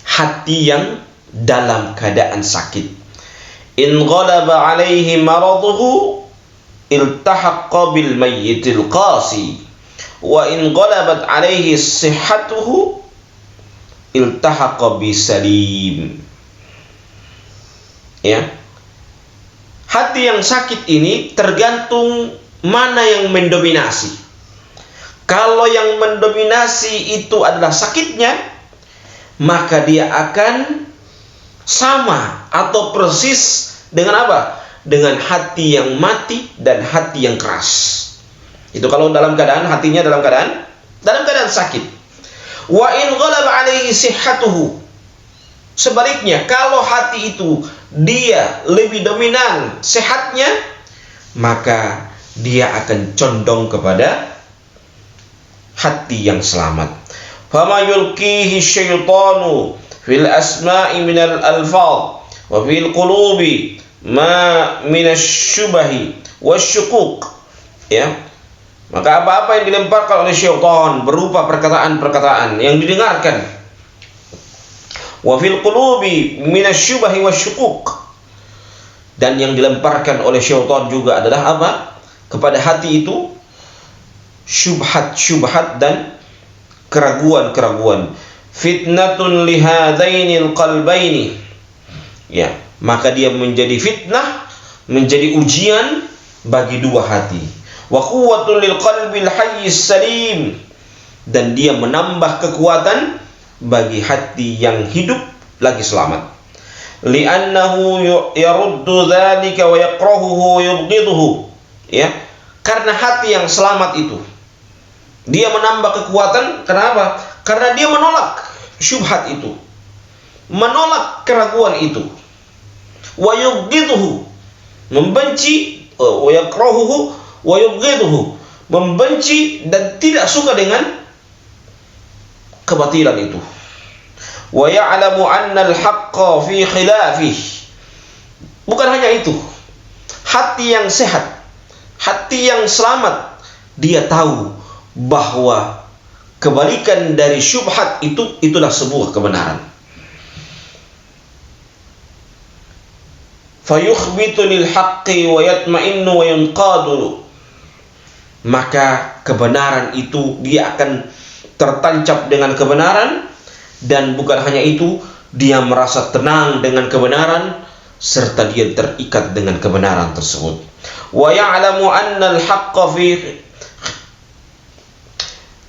Hati yang dalam keadaan sakit. In ghalaba alaihi maraduhu iltahaqqa bil mayyitil qasi, wa in ghalabat alaihi sihhatuhu iltahaqqa bisalim. Ya. Hati yang sakit ini tergantung mana yang mendominasi. Kalau yang mendominasi itu adalah sakitnya, maka dia akan sama atau persis dengan apa? Dengan hati yang mati dan hati yang keras. Itu kalau dalam keadaan hatinya dalam keadaan sakit. Wa in ghalaba alaihi sihhatuhu. Sebaliknya, kalau hati itu dia lebih dominan sehatnya, maka dia akan condong kepada hati yang selamat. Fama yulqihi syaitanu fil asma'i minal alfaz wa fil qulubi ma minasyubahi wasyukuk. Ya. Maka apa-apa yang dilemparkan oleh syaitan berupa perkataan-perkataan yang didengarkan, wa fil qulubi minasyubahi wasyukuk, dan yang dilemparkan oleh syaitan juga adalah apa? Kepada hati itu syubhat-syubhat dan keraguan-keraguan. Fitnatun lihadainil qalbaini. Ya, maka dia menjadi fitnah, menjadi ujian bagi dua hati. Wa quwwatun lil qalbil hayyis salim, dan dia menambah kekuatan bagi hati yang hidup lagi selamat. Li'annahu yaruddu dzalika wa yakrahuhu wa yubghiduhu. Ya, karena hati yang selamat itu dia menambah kekuatan. Kenapa? Karena dia menolak syubhat itu, menolak keraguan itu. Wa yubghiduhu, membenci, wa yakrahuhu wa yubghiduhu, membenci dan tidak suka dengan kebatilan itu. Wa ya'lamu anna al-haqqa fi khilafih. Bukan hanya itu, hati yang sehat, hati yang selamat, dia tahu bahwa kebalikan dari syubhat itulah sebuah kebenaran. Fayukhbitu lil haqqi wa yatma'innu wa yunqadu. Maka kebenaran itu dia akan tertancap dengan kebenaran, dan bukan hanya itu, dia merasa tenang dengan kebenaran serta dia terikat dengan kebenaran tersebut. Wa ya'lamu anna al-haqqa fi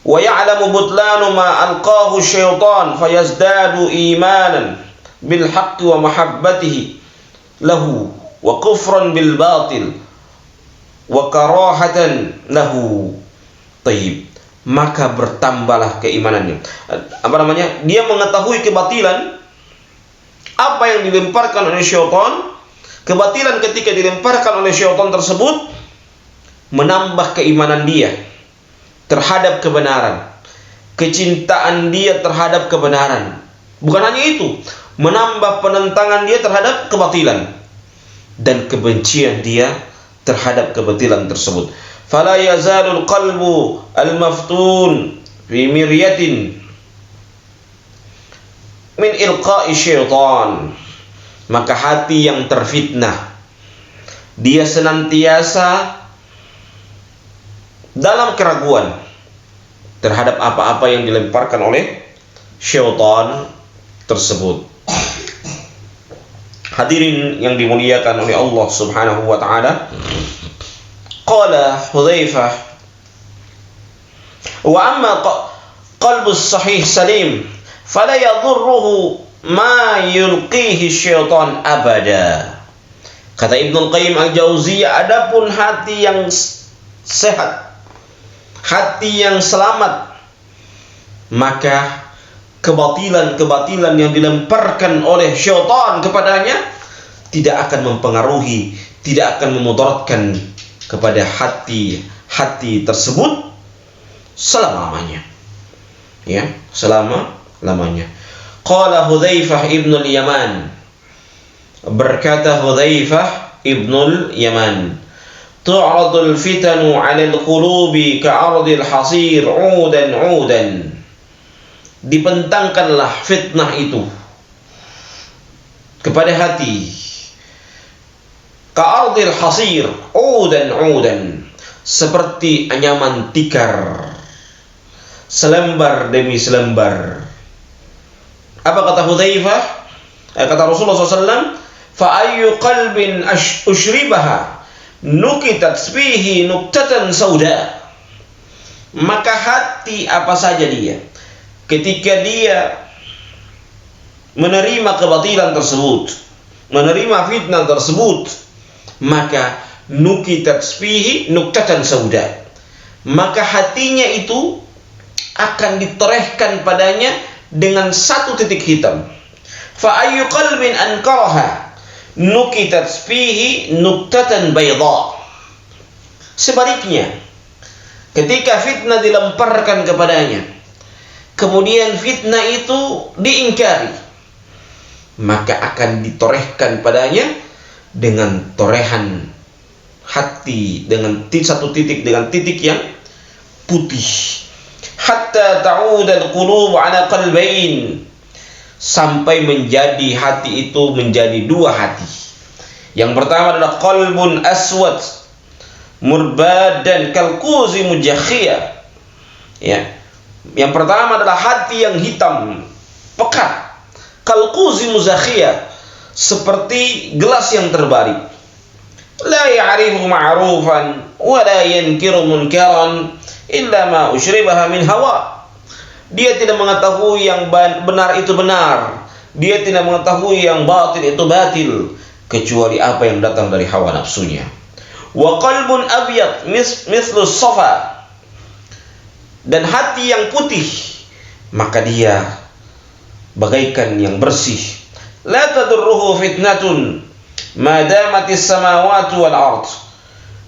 wa ya'lamu butlanu ma alqahu syaitan fayazdadu imanan bil haqqi wa mahabbatihi lahu wa kufran bil batil wa karahatan lahu. Taib. Maka bertambahlah keimanannya. Dia mengetahui kebatilan, apa yang dilemparkan oleh syaitan. Kebatilan ketika dilemparkan oleh syaitan tersebut menambah keimanan dia terhadap kebenaran, kecintaan dia terhadap kebenaran. Bukan hanya itu, menambah penentangan dia terhadap kebatilan dan kebencian dia terhadap kebatilan tersebut. Fala yazalul qalbu al-maftun fi miryatin min ilqa'i syaitan. Maka hati yang terfitnah, dia senantiasa dalam keraguan terhadap apa-apa yang dilemparkan oleh syaitan tersebut. Hadirin yang dimuliakan oleh Allah Subhanahu wa taala. Qala Hudzaifah, wa amma qalbus sahih salim fala yadhurruhu ma yulqihi syaitan abada. Kata Ibnu Qayyim Al-Jauziyah, adapun hati yang sehat, hati yang selamat, maka kebatilan-kebatilan yang dilemparkan oleh syaitan kepadanya tidak akan mempengaruhi, tidak akan memudaratkan kepada hati tersebut selama-lamanya. Ya, selama-lamanya. Qala Hudzaifah ibn al-Yaman, berkata Hudzaifah ibn al-Yaman, tu'radul fitanu 'ala al-qulubi ka'ardil hasir 'udan dibentangkanlah fitnah itu kepada hati ka'ardil hasir 'udan seperti anyaman tikar, selembar demi selembar. Apa kata Hudzaifah? Kata Rasulullah SAW, fa ayyu qalbin ushribaha nukitat fihi nuktatan sauda. Maka hati apa saja dia, ketika dia menerima kebatilan tersebut, menerima fitnah tersebut, maka nukitat fihi nuktatan sauda, maka hatinya itu akan ditorehkan padanya dengan satu titik hitam. Fa ayyu qalbin ankaraha nukitat fihi nuktatan bayda. Sebaliknya, ketika fitnah dilemparkan kepadanya, kemudian fitnah itu diingkari, maka akan ditorehkan padanya dengan torehan hati, dengan satu titik, dengan titik yang putih. Hatta ta'ud al-qulub ala qalbain, sampai menjadi hati itu menjadi dua hati. Yang pertama adalah qalbun aswad murbadan kalquzi mujakhiyah. Ya. Yang pertama adalah hati yang hitam, pekat, kalquzi muzakhiyah, seperti gelas yang terbalik. La ya'rifu ma'rufan wa la yankiru munkaran illa ma ushribaha min hawa. Dia tidak mengetahui yang benar itu benar, dia tidak mengetahui yang batil itu batil, kecuali apa yang datang dari hawa nafsunya. Wa qalbun abyad mislu safa, dan hati yang putih, maka dia bagaikan yang bersih. La tadurruhu fitnatun ma damatis samawati wal ard,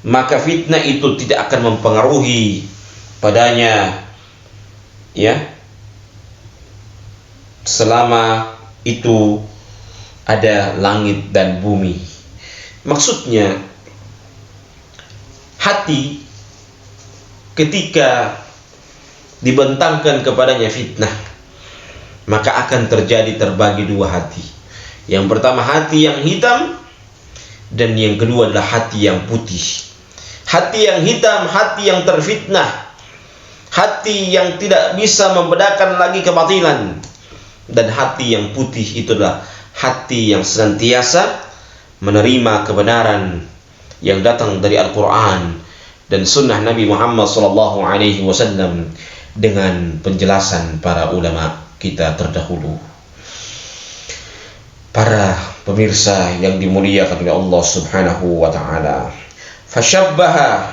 maka fitnah itu tidak akan mempengaruhi padanya, ya, selama itu ada langit dan bumi. Maksudnya, hati ketika dibentangkan kepadanya fitnah, maka akan terbagi dua hati. Yang pertama hati yang hitam, dan yang kedua adalah hati yang putih. Hati yang hitam, hati yang terfitnah, hati yang tidak bisa membedakan lagi kebatilan. Dan hati yang putih itu adalah hati yang senantiasa menerima kebenaran yang datang dari Al-Quran dan sunnah Nabi Muhammad SAW dengan penjelasan para ulama kita terdahulu. Para pemirsa yang dimuliakan oleh Allah Subhanahu wa taala, fashabbaha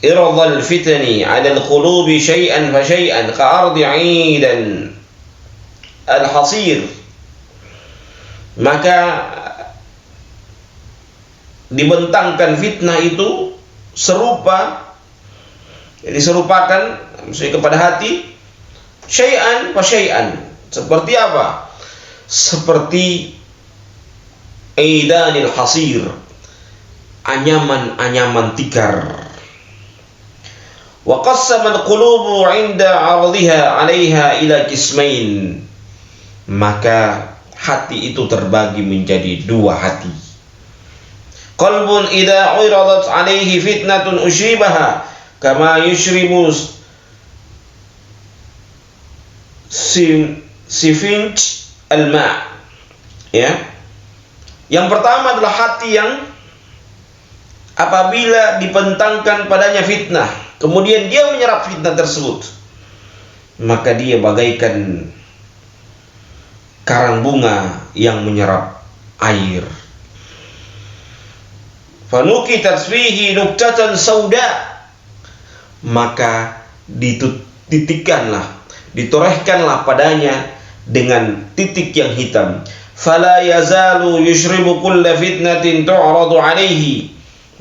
iradal fitani 'ala al-qulubi syai'an fa syai'an ka'ardi 'idan al-hasir. Maka dibentangkan fitnah itu diserupakan maksudnya kepada hati syai'an fa syai'an. Seperti apa? Seperti aidanil hasir, anyaman-anyaman tikar. Wa qassama al-qulubu 'inda 'ardiha 'alaiha ila qismain, maka hati itu terbagi menjadi dua hati. Qalbun idza 'iradat 'alaihi fitnatun ushribaha kama yushribu sifinj al-ma', ya, Yang pertama adalah hati yang apabila dibentangkan padanya fitnah, kemudian dia menyerap fitnah tersebut, maka dia bagaikan karang bunga yang menyerap air. Fanukitat fihi nuktatan sauda, maka ditorehkanlah padanya dengan titik yang hitam. Fala yazalu yushribu kulla fitnatin tu'radu alaihi,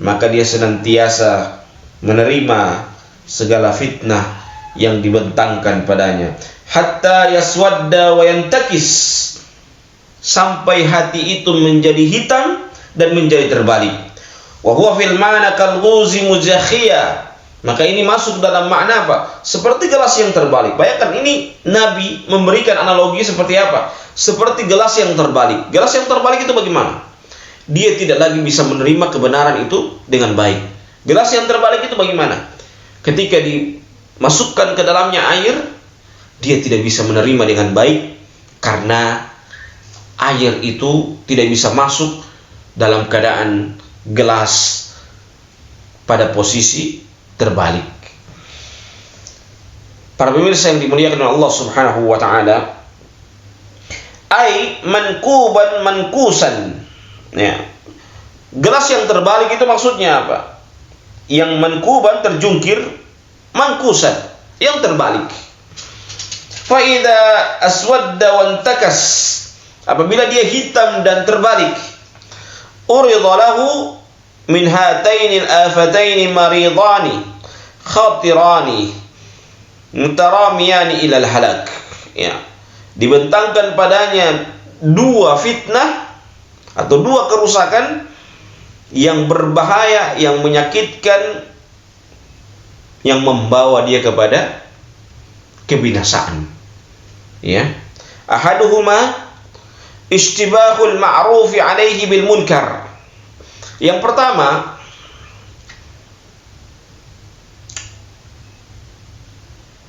maka dia senantiasa menerima segala fitnah yang dibentangkan padanya. Hatta yaswadda wa yantakis, sampai hati itu menjadi hitam dan menjadi terbalik. Wa huwa fil ma'na kal ghuzi muzakhiyah, maka ini masuk dalam makna apa? Seperti gelas yang terbalik. Bayangkan ini Nabi memberikan analogi seperti apa? Seperti gelas yang terbalik. Gelas yang terbalik itu bagaimana? Dia tidak lagi bisa menerima kebenaran itu dengan baik. Gelas yang terbalik itu bagaimana? Ketika dimasukkan ke dalamnya air, dia tidak bisa menerima dengan baik karena air itu tidak bisa masuk dalam keadaan gelas pada posisi terbalik. Para pemirsa yang dimuliakan oleh Allah Subhanahu wa taala, ai mankuban mankusan. Ya. Gelas yang terbalik itu maksudnya apa? Yang mankuban terjungkir, mankusan yang terbalik. Fa idza aswadda wantakas, apabila dia hitam dan terbalik, urida lahu min hataini al-afataini maridani khatirani mutaramiyani ila al-halak. Ya, dibentangkan padanya dua fitnah atau dua kerusakan yang berbahaya, yang menyakitkan, yang membawa dia kepada kebinasaan. Ya, ahaduhuma ishtibahul ma'rufi alaihi bil munkar. Yang pertama,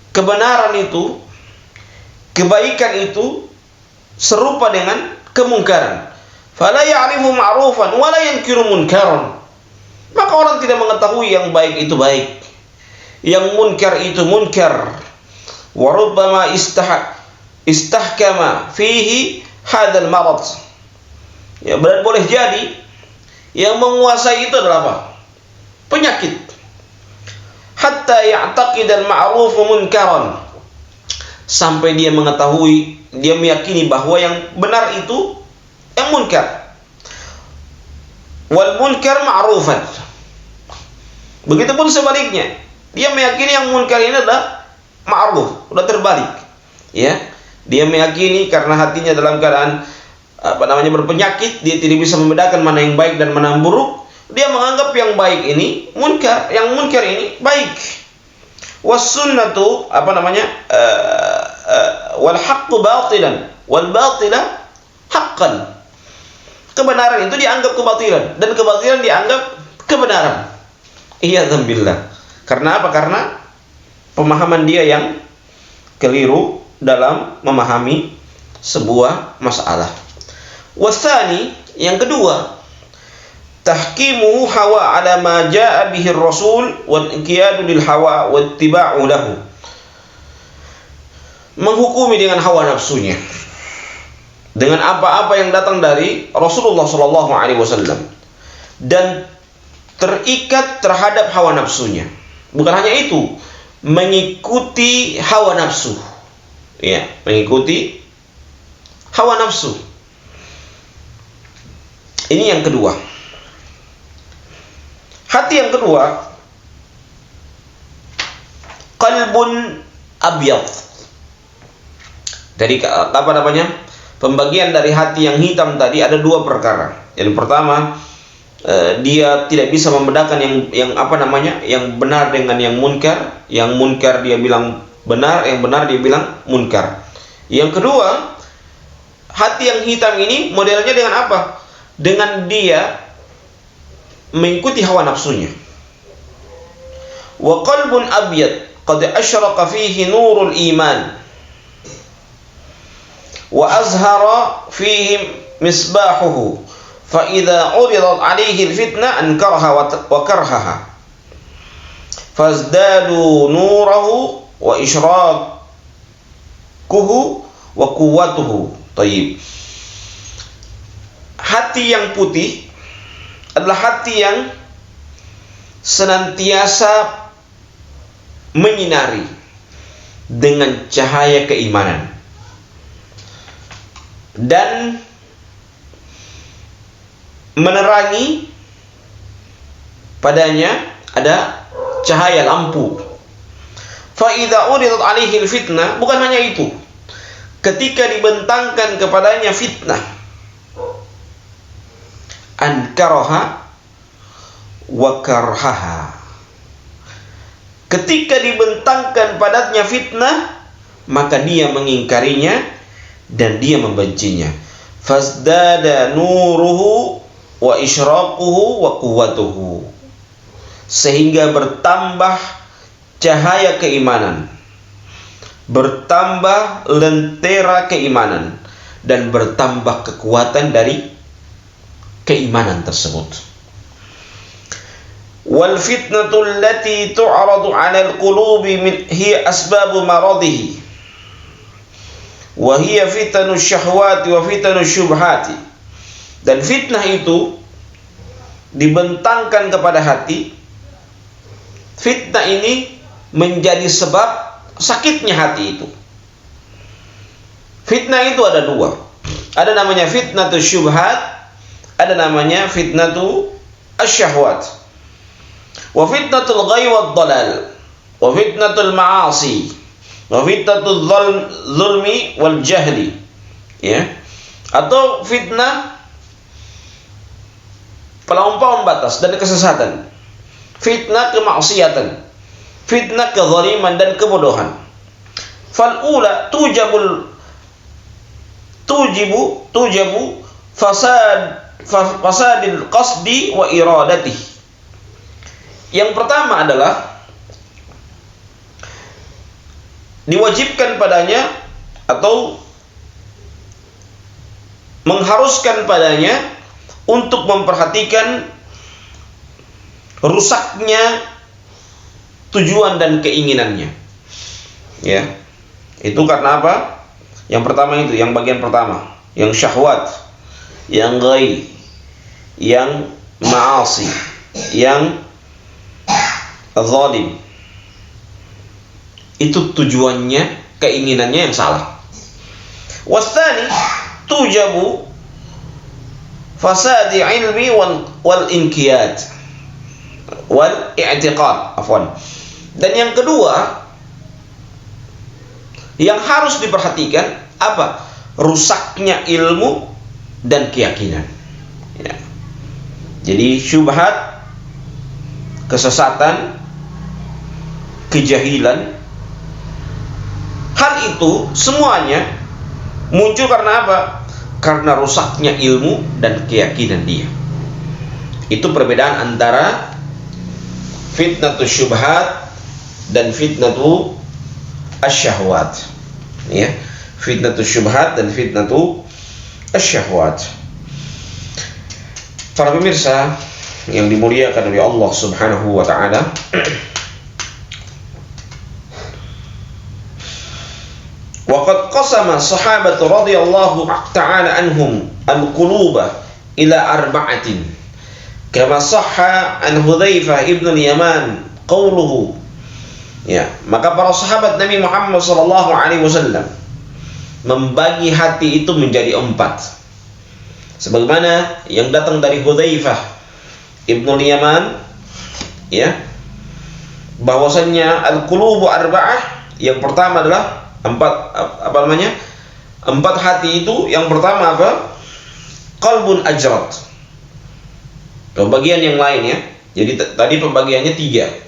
kebenaran itu, kebaikan itu serupa dengan kemungkaran. Fala ya'rifu ma'rufan wa la yankiru munkaran. Maka orang tidak mengetahui yang baik itu baik, yang munkar itu munkar. Wa rubbama istahkama fihi hadzal marad. Ya, dan boleh jadi yang menguasai itu adalah apa? Penyakit. Hatta ya'taqid al-ma'ruf munkaran, sampai dia mengetahui, dia meyakini bahwa yang benar itu yang munkar. Wal munkar ma'rufan. Begitupun sebaliknya, dia meyakini yang munkar ini adalah ma'ruf, sudah terbalik. Ya, dia meyakini karena hatinya dalam keadaan berpenyakit, dia tidak bisa membedakan mana yang baik dan mana yang buruk. Dia menganggap yang baik ini munkar, yang munkar ini baik. Was sunnatu wal haqqu batilan wal batila haqqan. Kebenaran itu dianggap kebatilan dan kebatilan dianggap kebenaran. Iyadzam billah. Karena apa? Karena pemahaman dia yang keliru dalam memahami sebuah masalah. Wasani, yang kedua, tahkimuhu hawa ala ma jaa bihi ar-rasul wal inqiyadu lil hawa wa ittiba'u lahu. Menghukumi dengan hawa nafsunya, dengan apa-apa yang datang dari Rasulullah sallallahu alaihi wasallam, dan terikat terhadap hawa nafsunya. Bukan hanya itu, mengikuti hawa nafsu. Ya, mengikuti hawa nafsu. Ini yang kedua. Hati yang kedua, qalbun abyad. Jadi pembagian dari hati yang hitam tadi ada dua perkara. Yang pertama, dia tidak bisa membedakan yang benar dengan yang munkar. Yang munkar dia bilang benar, yang benar dia bilang munkar. Yang kedua, hati yang hitam ini modelnya dengan apa? Dengan dia mengikuti hawa nafsunya. Wa qalbun abyad qad asyraqa fihi nurul iman wa azhara fihi misbahuhu fa idza uridat 'alaihi al-fitnah ankaraha wa karhaha fazdadu nurahu wa isyraqahu wa quwwatuhu. Tayyib. Hati yang putih adalah hati yang senantiasa menyinari dengan cahaya keimanan, dan menerangi padanya ada cahaya lampu. Fa idza uridat 'alaihi al-fitnah, bukan hanya itu, ketika dibentangkan kepadanya fitnah, ankaraha wa karhaha. Ketika dibentangkan padanya fitnah, maka dia mengingkarinya dan dia membencinya. Fasdada nuruhu wa isyraquhu wa quwwatuhu. Sehingga bertambah cahaya keimanan, bertambah lentera keimanan, dan bertambah kekuatan dari keimanan tersebut. Wal fitnatu allati tu'radu 'ala al-qulubi hiya asbabu maradihi wa hiya fitanu syahwati wa fitanu syubhati. Dan fitnah itu dibentangkan kepada hati. Fitnah ini menjadi sebab sakitnya hati itu. Fitnah itu ada dua. Ada namanya fitnatu syubhat, ada namanya fitnatu asyahwat. Wa fitnatul ghayy wad dalal, wa fitnatul ma'asi, wa fitnatul zulmi wal jahli. Ya. Atau fitnah pelampaui batas dan kesesatan, fitnah kemaksiatan, fitnah kezaliman dan kebodohan. Fal ula tujibu fasadil qasdi wa iradatihi. Yang pertama adalah diwajibkan padanya atau mengharuskan padanya untuk memperhatikan rusaknya tujuan dan keinginannya. Ya. Itu karena apa? Yang pertama itu, yang bagian pertama, yang syahwat, yang ghayy, yang ma'asi, yang zalim. Itu tujuannya, keinginannya yang salah. Wasani tujabu fasadi ilmi wal inqiyad wal i'tiqad. Dan yang kedua yang harus diperhatikan apa? Rusaknya ilmu dan keyakinan. Ya. Jadi syubhat, kesesatan, kejahilan, hal itu semuanya muncul karena apa? Karena rusaknya ilmu dan keyakinan dia. Itu perbedaan antara fitnatu syubhat dan fitnatu asyahwat. Ya, fitnatu syubhat dan fitnatu asyahwat. Para pemirsa yang dimuliakan oleh Allah Subhanahu wa taala, waqad qasama sahabat radhiyallahu ta'ala anhum al-quluba ila arba'atin kama sahha an Hudzaifah ibn al-Yaman qawluhu. Ya, maka para sahabat Nabi Muhammad sallallahu alaihi wasallam membagi hati itu menjadi 4. Sebagaimana yang datang dari Hudzaifah ibn al-Yaman, ya, bahwasannya al-qulubu arba'ah, yang pertama adalah 4 hati itu. Yang pertama apa? Qalbun ajrat. Pembagian yang lain, ya. Jadi tadi pembagiannya 3.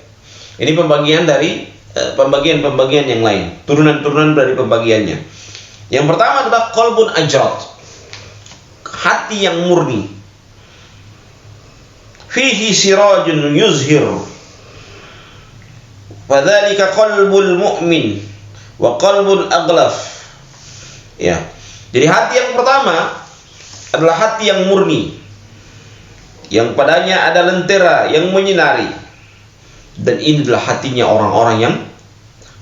Ini pembagian dari pembagian-pembagian yang lain, turunan-turunan dari pembagiannya. Yang pertama adalah qalbun ajrat, hati yang murni. Fihi sirajun yuzhir, fadzalika qalbul mu'min wa qalbul aghlaf. Ya. Jadi hati yang pertama adalah hati yang murni. yang padanya ada lentera yang menyinari. Dan ini adalah hatinya orang-orang yang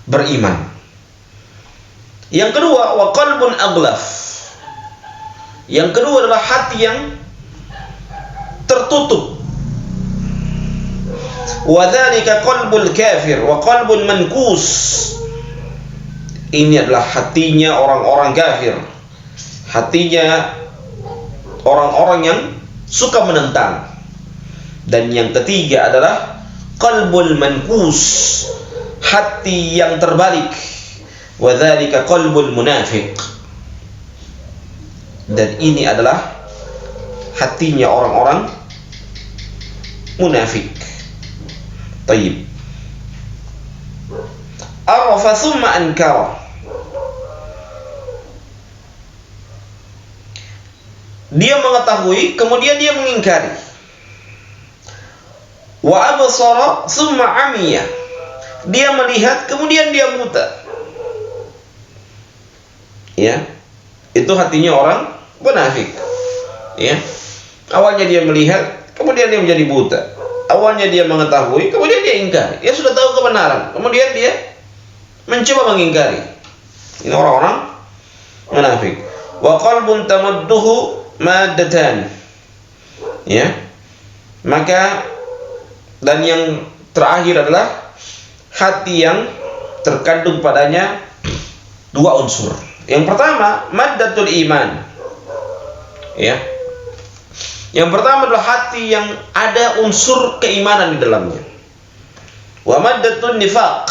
beriman. Yang kedua, wa qalbun aghlaf. Yang kedua adalah hati yang tertutup. Wa dzalika qalbul kafir wa qalbun mankus. Ini adalah hatinya orang-orang kafir. Hatinya orang-orang yang suka menentang. Dan yang ketiga adalah qalbul mankus, hati yang terbalik. Wa dzalika qalbul munafiq. Dan ini adalah hatinya orang-orang munafik. Tayyib. Arafa thumma ankara. Dia mengetahui, kemudian dia mengingkari. Wa absara thumma amiya. Dia melihat, kemudian dia buta. Ya. Itu hatinya orang munafik. Ya. Awalnya dia melihat, kemudian dia menjadi buta. Awalnya dia mengetahui, kemudian dia ingkari. Dia sudah tahu kebenaran, kemudian dia mencoba mengingkari. Ini orang-orang munafik. Wa qalbun tamadduhu maddatan. Ya. Maka dan yang terakhir adalah hati yang terkandung padanya dua unsur. Yang pertama, maddatul iman. Ya. Yang pertama adalah hati yang ada unsur keimanan di dalamnya. Wa maddatun nifaq.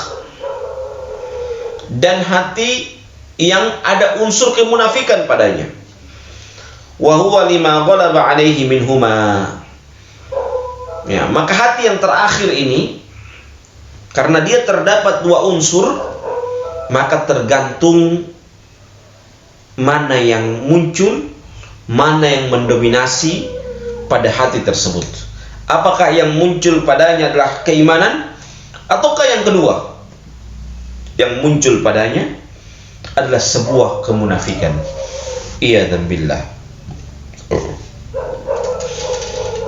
Dan hati yang ada unsur kemunafikan padanya. Wa huwa lima ghalaba alaihi minhuma. Ya, maka hati yang terakhir ini, karena dia terdapat dua unsur, maka tergantung mana yang muncul, mana yang mendominasi pada hati tersebut. Apakah yang muncul padanya adalah keimanan, ataukah yang kedua, yang muncul padanya adalah sebuah kemunafikan. Iyadzan billah.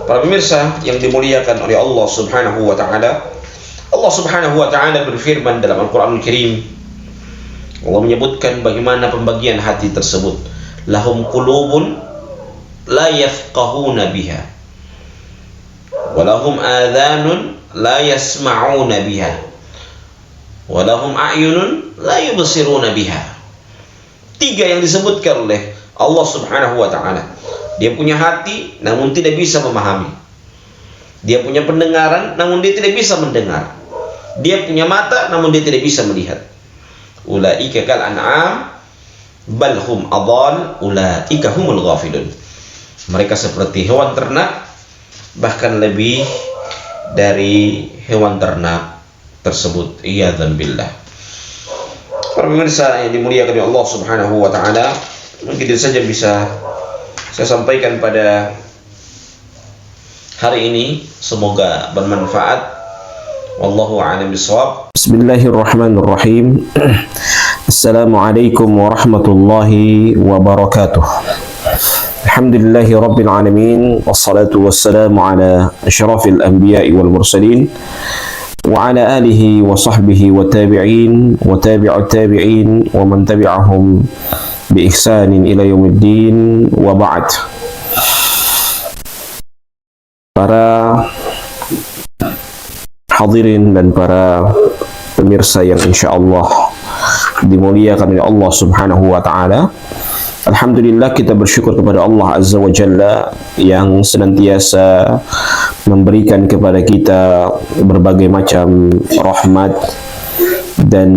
Para pemirsa yang dimuliakan oleh Allah Subhanahu wa taala, Allah Subhanahu wa taala berfirman dalam Al-Qur'anul Karim. Allah menyebutkan bagaimana pembagian hati tersebut. Lahum qulubun la yafqahuna biha wa lahum adhanun la yasma'una biha wa lahum a'yunun la yubsiruna biha. Tiga yang disebutkan oleh Allah Subhanahu wa taala. Dia punya hati namun tidak bisa memahami. Dia punya pendengaran namun dia tidak bisa mendengar. Dia punya mata namun dia tidak bisa melihat. Ulaika kal an'am bal hum adall ulaika humul ghafilun. Mereka seperti hewan ternak, bahkan lebih dari hewan ternak tersebut. Iyadzan billah. Para pemirsa yang dimuliakan oleh Allah Subhanahu wa taala, mungkin itu saja bisa saya sampaikan pada hari ini. Semoga bermanfaat. Wallahu a'lam bishawab. Bismillahirrahmanirrahim. Assalamualaikum warahmatullahi wabarakatuh. Alhamdulillahi rabbil alamin, wassalatu wassalamu ala asyrafil anbiya'i wal mursalin wa ala alihi wa sahbihi wa tabi'in wa tabi'ut tabi'in wa man tabi'ahum bi ihsanin ila yaumiddin wa ba'd. Para hadirin dan para pemirsa yang insyaallah dimuliakan oleh Allah Subhanahu wa taala. Alhamdulillah, kita bersyukur kepada Allah Azza wa Jalla yang senantiasa memberikan kepada kita berbagai macam rahmat dan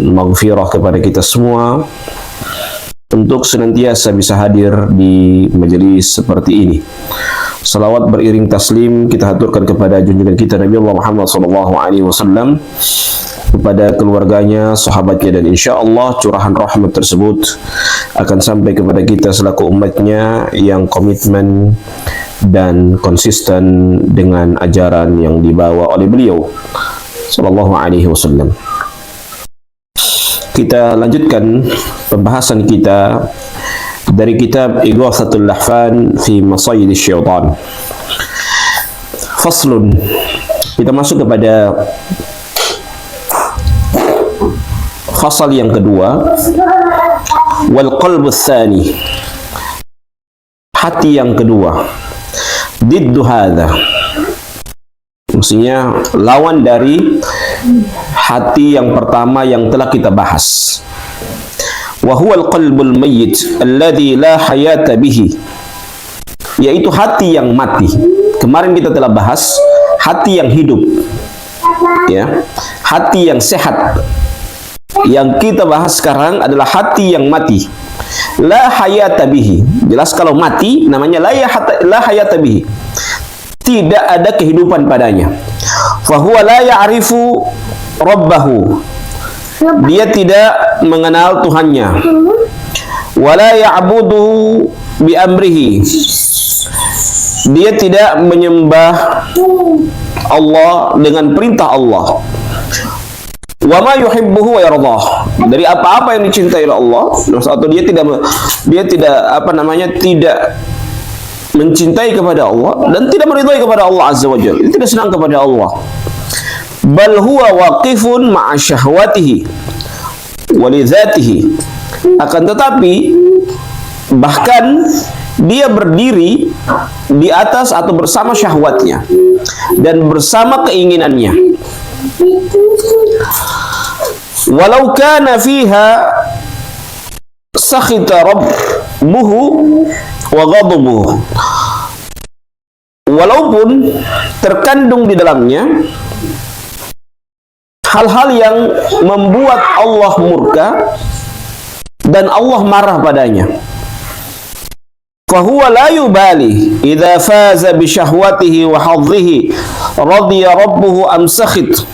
maghfirah kepada kita semua untuk senantiasa bisa hadir di majelis seperti ini. Salawat beriring taslim kita haturkan kepada junjungan kita Nabi Allah Muhammad SAW, kepada keluarganya, sahabatnya, dan insya Allah curahan rahmat tersebut akan sampai kepada kita selaku umatnya yang komitmen dan konsisten dengan ajaran yang dibawa oleh beliau sallallahu alaihi wasallam. Kita lanjutkan pembahasan kita dari kitab Ighathatul Lahfan fi Masayidisy Syaitan, Faslun. Kita masuk kepada fasal yang kedua. Wal qalbu tsani. Hati yang kedua. Diddu hadza. Maksudnya lawan dari hati yang pertama yang telah kita bahas. Wa huwal qalbul mayyit alladhi la hayata bihi, yaitu hati yang mati. Kemarin kita telah bahas hati yang hidup, ya, hati yang sehat. Yang kita bahas sekarang adalah hati yang mati, la hayata bihi. Jelas kalau mati namanya la hayata bihi, tidak ada kehidupan padanya. Fahuwa la ya'rifu rabbahu, dia tidak mengenal Tuhannya. Wala ya'budu bi amrihi, dia tidak menyembah Allah dengan perintah Allah. Wa ma yuhibbuhu wa yardah, dari apa-apa yang dicintai oleh Allah. Atau dia tidak tidak mencintai kepada Allah dan tidak meridhai kepada Allah Azza wa Jalla. Dia tidak senang kepada Allah. Bal huwa waqifun ma'a syahwatihi wa li dzatihi, akan tetapi bahkan dia berdiri di atas atau bersama syahwatnya dan bersama keinginannya. Walau kana fiha sakhita rabbuhu wa ghadabuhu, walaupun terkandung di dalamnya hal-hal yang membuat Allah murka dan Allah marah padanya. Fahuwa la yubali idza faza bi syahwatihi wa hadhihi radiya rabbuhu am sakhit.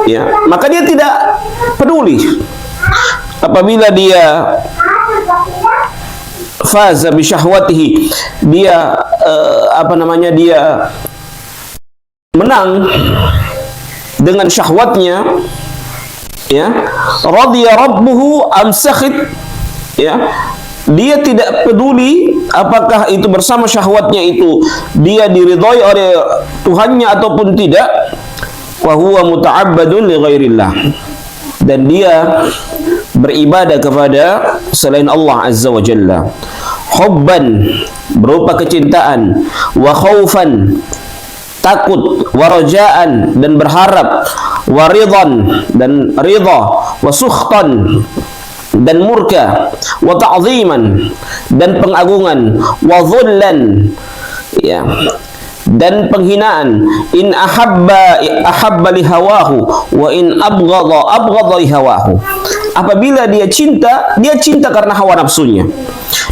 Ya, maka dia tidak peduli apabila dia faza bi syahwatihi, dia dia menang dengan syahwatnya, ya, radiya rabbuhu am sakhit, ya, dia tidak peduli apakah itu bersama syahwatnya itu dia diridhai oleh Tuhannya ataupun tidak. Wa huwa muta'abbadun li ghairillah, dan dia beribadah kepada selain Allah Azza wa Jalla. Hubban, berupa kecintaan, wa khaufan, takut, wa rajaan, dan berharap, wa ridhan, dan ridha, wa sukhtan, dan murka, wa ta'ziman, dan pengagungan, wa dhullan, ya, dan penghinaan. In ahabba li hawahu wa in abghadha li hawahu, apabila dia cinta karena hawa nafsunya,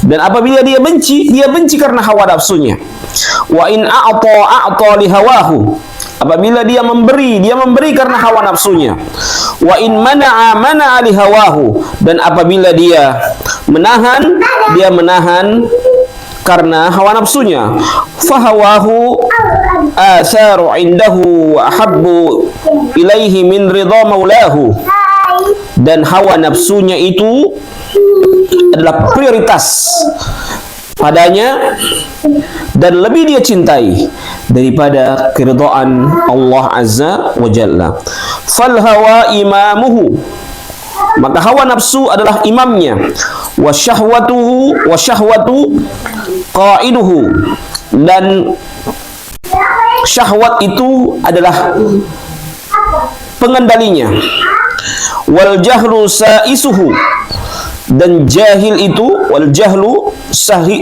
dan apabila dia benci karena hawa nafsunya. Wa in a'ta li hawahu, apabila dia memberi karena hawa nafsunya. Wa in mana'a li hawahu, dan apabila dia menahan karena hawa nafsunya. Fahawahu asaru indahu wa ahabbu ilaihi min ridha maulahu, dan hawa nafsunya itu adalah prioritas padanya dan lebih dia cintai daripada keridhaan Allah Azza wa Jalla. Fal hawa imamuhu, maka hawa nafsu adalah imamnya. Wa syahwatu qaiduhu, dan syahwat itu adalah pengendalinya. Wal jahlu saisuhu, dan jahil itu, wal jahlu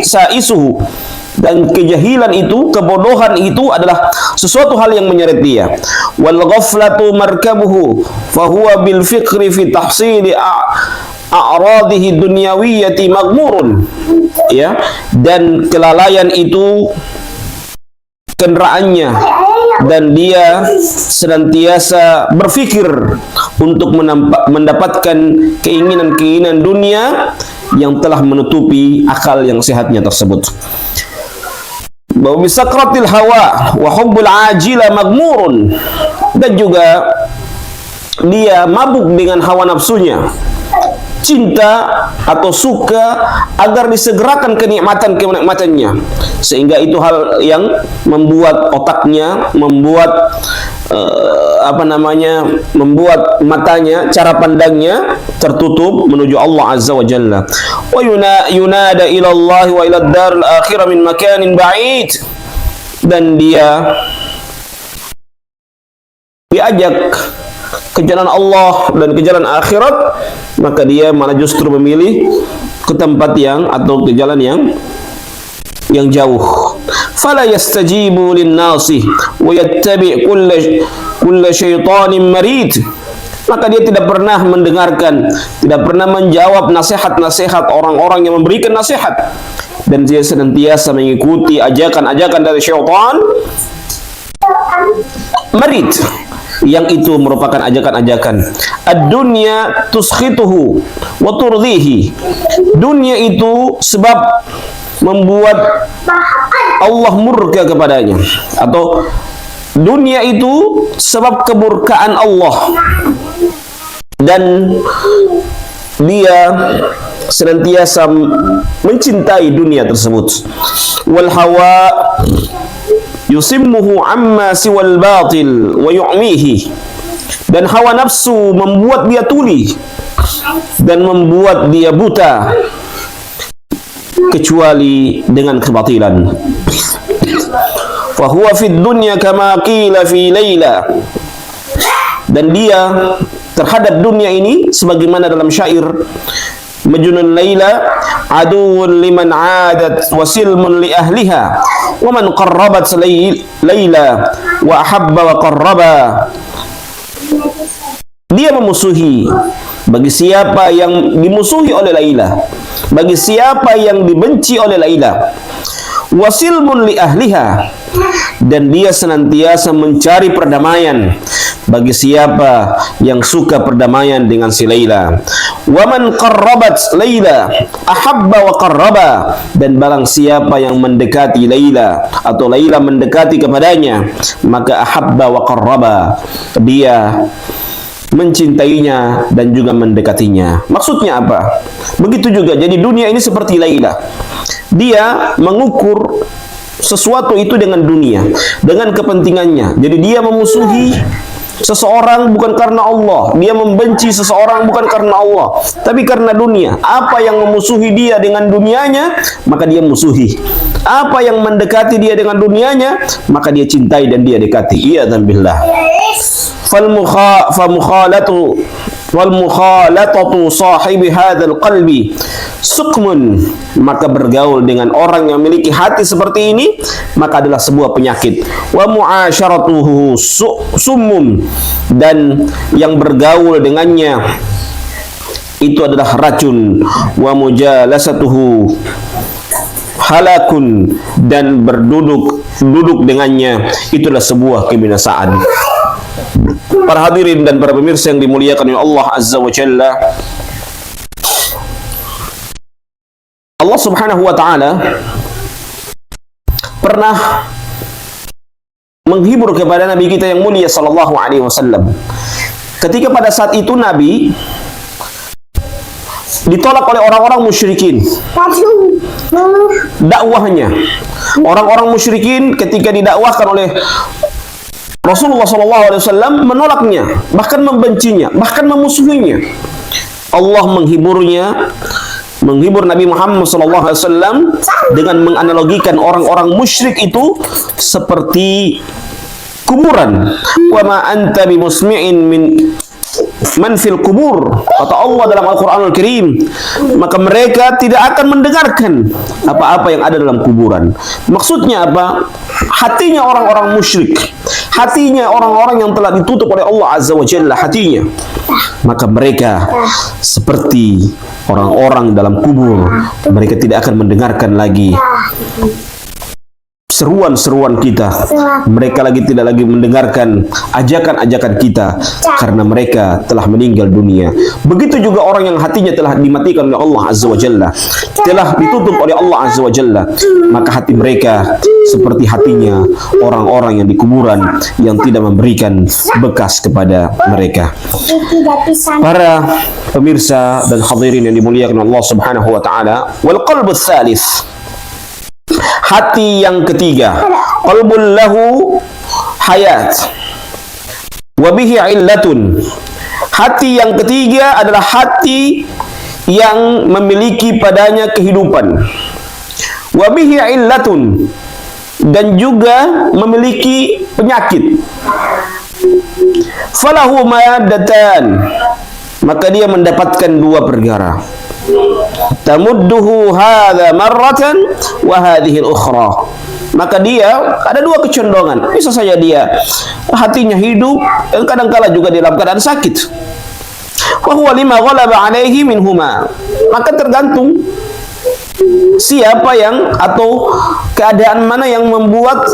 saisuhu, dan kejahilan itu, kebodohan itu adalah sesuatu hal yang menyeret dia. Wal ghaflatu markabuhu fahuwa bil fikri fi tahsili a'radihi dunyawiyyati maghmurun, ya, dan kelalaian itu kendaraannya, dan dia senantiasa berfikir untuk mendapatkan keinginan-keinginan dunia yang telah menutupi akal yang sehatnya tersebut. Bahwa bisakratil hawa wa hubbul ajila maghmurun, dan juga dia mabuk dengan hawa nafsunya, cinta atau suka agar disegerakan kenikmatannya, sehingga itu hal yang membuat otaknya, membuat membuat matanya, cara pandangnya tertutup menuju Allah Azza wa Jalla. Wa yunada ila Allah wa ila ad-dar al-akhirah min makanin ba'id, dan dia diajak ke jalan Allah dan ke jalan akhirat, maka dia malah justru memilih ke tempat yang atau ke jalan yang jauh. Fala yastajibu lin-nasi wa yattabi' kulla syaitanin marid. Maka dia tidak pernah mendengarkan, tidak pernah menjawab nasihat-nasihat orang-orang yang memberikan nasihat, dan dia senantiasa mengikuti ajakan-ajakan dari syaitan marid, yang itu merupakan ajakan-ajakan ad-dunya tuskhituhu wa turdhihi. Dunia itu sebab membuat Allah murka kepadanya, atau dunia itu sebab kemurkaan Allah, dan dia senantiasa mencintai dunia tersebut. Wal hawa yusimmuhu amma siwal batil wa yu'mihi, dan hawa nafsu membuat dia tuli dan membuat dia buta kecuali dengan kebatilan. Fa huwa fid dunya kama qila fi laila, dan dia terhadap dunia ini sebagaimana dalam syair Majnun Laila, aduun liman adat wa silmun li ahliha, wa man qarrabat Laila wa ahabba wa qarraba. Dia memusuhi bagi siapa yang dimusuhi oleh Laila, bagi siapa yang dibenci oleh Laila. Wa silmun li ahliha, dan dia senantiasa mencari perdamaian bagi siapa yang suka perdamaian dengan si Laila. Wa man qarrabat Laila ahabba wa qarraba, dan barang siapa yang mendekati Laila atau Laila mendekati kepadanya, maka ahabba wa qarraba, dia mencintainya dan juga mendekatinya. Maksudnya apa? Begitu juga, jadi dunia ini seperti Laila. Dia mengukur sesuatu itu dengan dunia, dengan kepentingannya. Jadi dia memusuhi seseorang bukan karena Allah, dia membenci seseorang bukan karena Allah, tapi karena dunia. Apa yang memusuhi dia dengan dunianya, maka dia musuhi. Apa yang mendekati dia dengan dunianya, maka dia cintai dan dia dekati. Iyadzan billah. Wal mukhalatatu sahibi hadzal qalbi sukmun, maka bergaul dengan orang yang memiliki hati seperti ini maka adalah sebuah penyakit. Wa mu'asyaratuhu summun, dan yang bergaul dengannya itu adalah racun. Wa mujalasatuhu halakun, dan duduk dengannya itulah sebuah kebinasaan. Para hadirin dan para pemirsa yang dimuliakan oleh Allah Azza wa Jalla, Allah Subhanahu wa Ta'ala pernah menghibur kepada Nabi kita yang mulia sallallahu alaihi wasallam, ketika pada saat itu Nabi ditolak oleh orang-orang musyrikin dakwahnya. Orang-orang musyrikin ketika didakwahkan oleh Rasulullah SAW menolaknya, bahkan membencinya, bahkan memusuhinya. Allah menghibur Nabi Muhammad SAW dengan menganalogikan orang-orang musyrik itu seperti kuburan. Wa ma anta bimusmi'in man fil kubur, kata Allah dalam Al-Quranul Karim, maka mereka tidak akan mendengarkan apa-apa yang ada dalam kuburan. Maksudnya apa? Hatinya orang-orang musyrik, hatinya orang-orang yang telah ditutup oleh Allah Azza wa Jalla hatinya, maka mereka seperti orang-orang dalam kubur. Mereka tidak akan mendengarkan lagi seruan-seruan kita. Mereka tidak lagi mendengarkan ajakan-ajakan kita karena mereka telah meninggal dunia. Begitu juga orang yang hatinya telah dimatikan oleh Allah Azza wa Jalla, telah ditutup oleh Allah Azza wa Jalla, maka hati mereka seperti hatinya orang-orang yang di kuburan yang tidak memberikan bekas kepada mereka. Para pemirsa dan hadirin yang dimuliakan Allah Subhanahu wa taala, wal qalbu tsalits, hati yang ketiga, qalbul lahu hayat wa bihi illatun. Hati yang ketiga adalah hati yang memiliki padanya kehidupan. Wa bihi illatun, dan juga memiliki penyakit. Falahu maddatan, maka dia mendapatkan dua perkara. Tamudduhu hadha marratan wa hadhihi al-ukhra, maka dia ada dua kecondongan. Bisa saja dia hatinya hidup, dan kadang-kala juga dalam keadaan sakit. Wa huwa lima ghalaba alaihi minhuma, maka tergantung siapa yang atau keadaan mana yang membuat,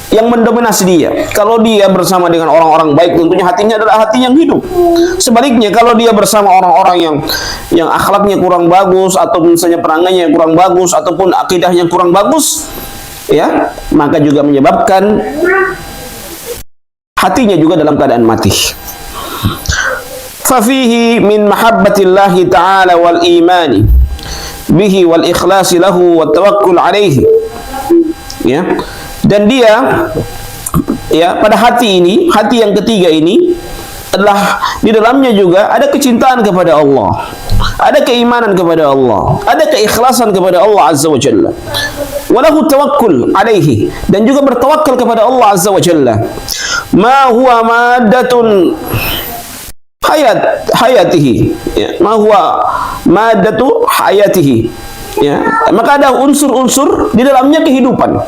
yang mendominasi dia. Kalau dia bersama dengan orang-orang baik, tentunya hatinya adalah hati yang hidup. Sebaliknya, kalau dia bersama orang-orang yang akhlaknya kurang bagus, atau misalnya perangannya kurang bagus, ataupun akidahnya kurang bagus, ya, maka juga menyebabkan hatinya juga dalam keadaan mati. Fafihi min mahabbatillahi ta'ala wal imani bihi wal ikhlasi lahu wat tawakkul alaihi. Ya. Dan dia, ya, pada hati ini, hati yang ketiga ini adalah di dalamnya juga ada kecintaan kepada Allah, ada keimanan kepada Allah, ada keikhlasan kepada Allah Azza wa Jalla. Walahu tawakkul alaihi, dan juga bertawakal kepada Allah Azza wa Jalla. Ma huwa maddatun hayatihi, ya, ma huwa maddatu hayatihi, ya, maka ada unsur-unsur di dalamnya kehidupan.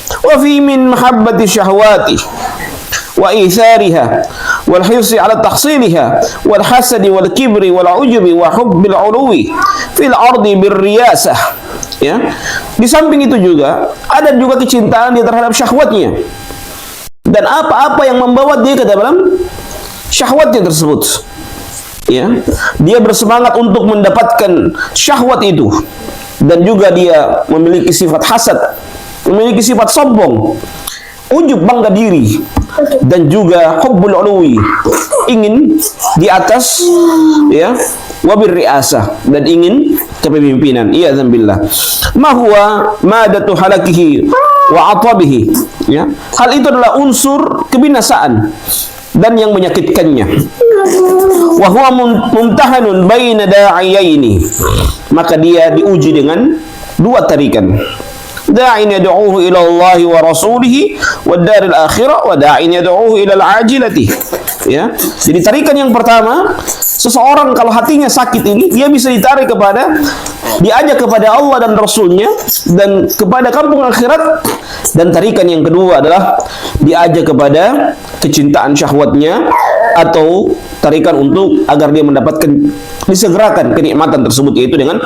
Wa fi min mahabbati syahwati wa ithariha wal hirsi ala tahsiliha wal hasadi wal kibri wal ujubi wa hubbil uluwi fil ardi bir riyasah. Ya, di samping itu juga ada juga kecintaan dia terhadap syahwatnya, dan apa-apa yang membawa dia ke dalam syahwatnya tersebut. Ya, dia bersemangat untuk mendapatkan syahwat itu, dan juga dia memiliki sifat hasad, memiliki sifat sombong, ujub, bangga diri, dan juga hubbul uluwi, ingin di atas, ya, wabir riasah, dan ingin kepemimpinan. Iyadzan billah. Ma huwa madatu halakihi wa atabihi, ya, hal itu adalah unsur kebinasaan dan yang menyakitkannya. Wa huwa mumtahanun baina da'iyaini, maka dia diuji dengan dua tarikan. Da'in yad'uhu ila Allah wa rasulihi wad daril akhirah, wa da'in yad'uhu ila al-ajilati. Ya, jadi tarikan yang pertama, seseorang kalau hatinya sakit ini, dia bisa ditarik diajak kepada Allah dan Rasulnya, dan kepada kampung akhirat. Dan tarikan yang kedua adalah diajak kepada kecintaan syahwatnya, atau tarikan untuk agar dia mendapatkan, disegerakan kenikmatan tersebut, yaitu dengan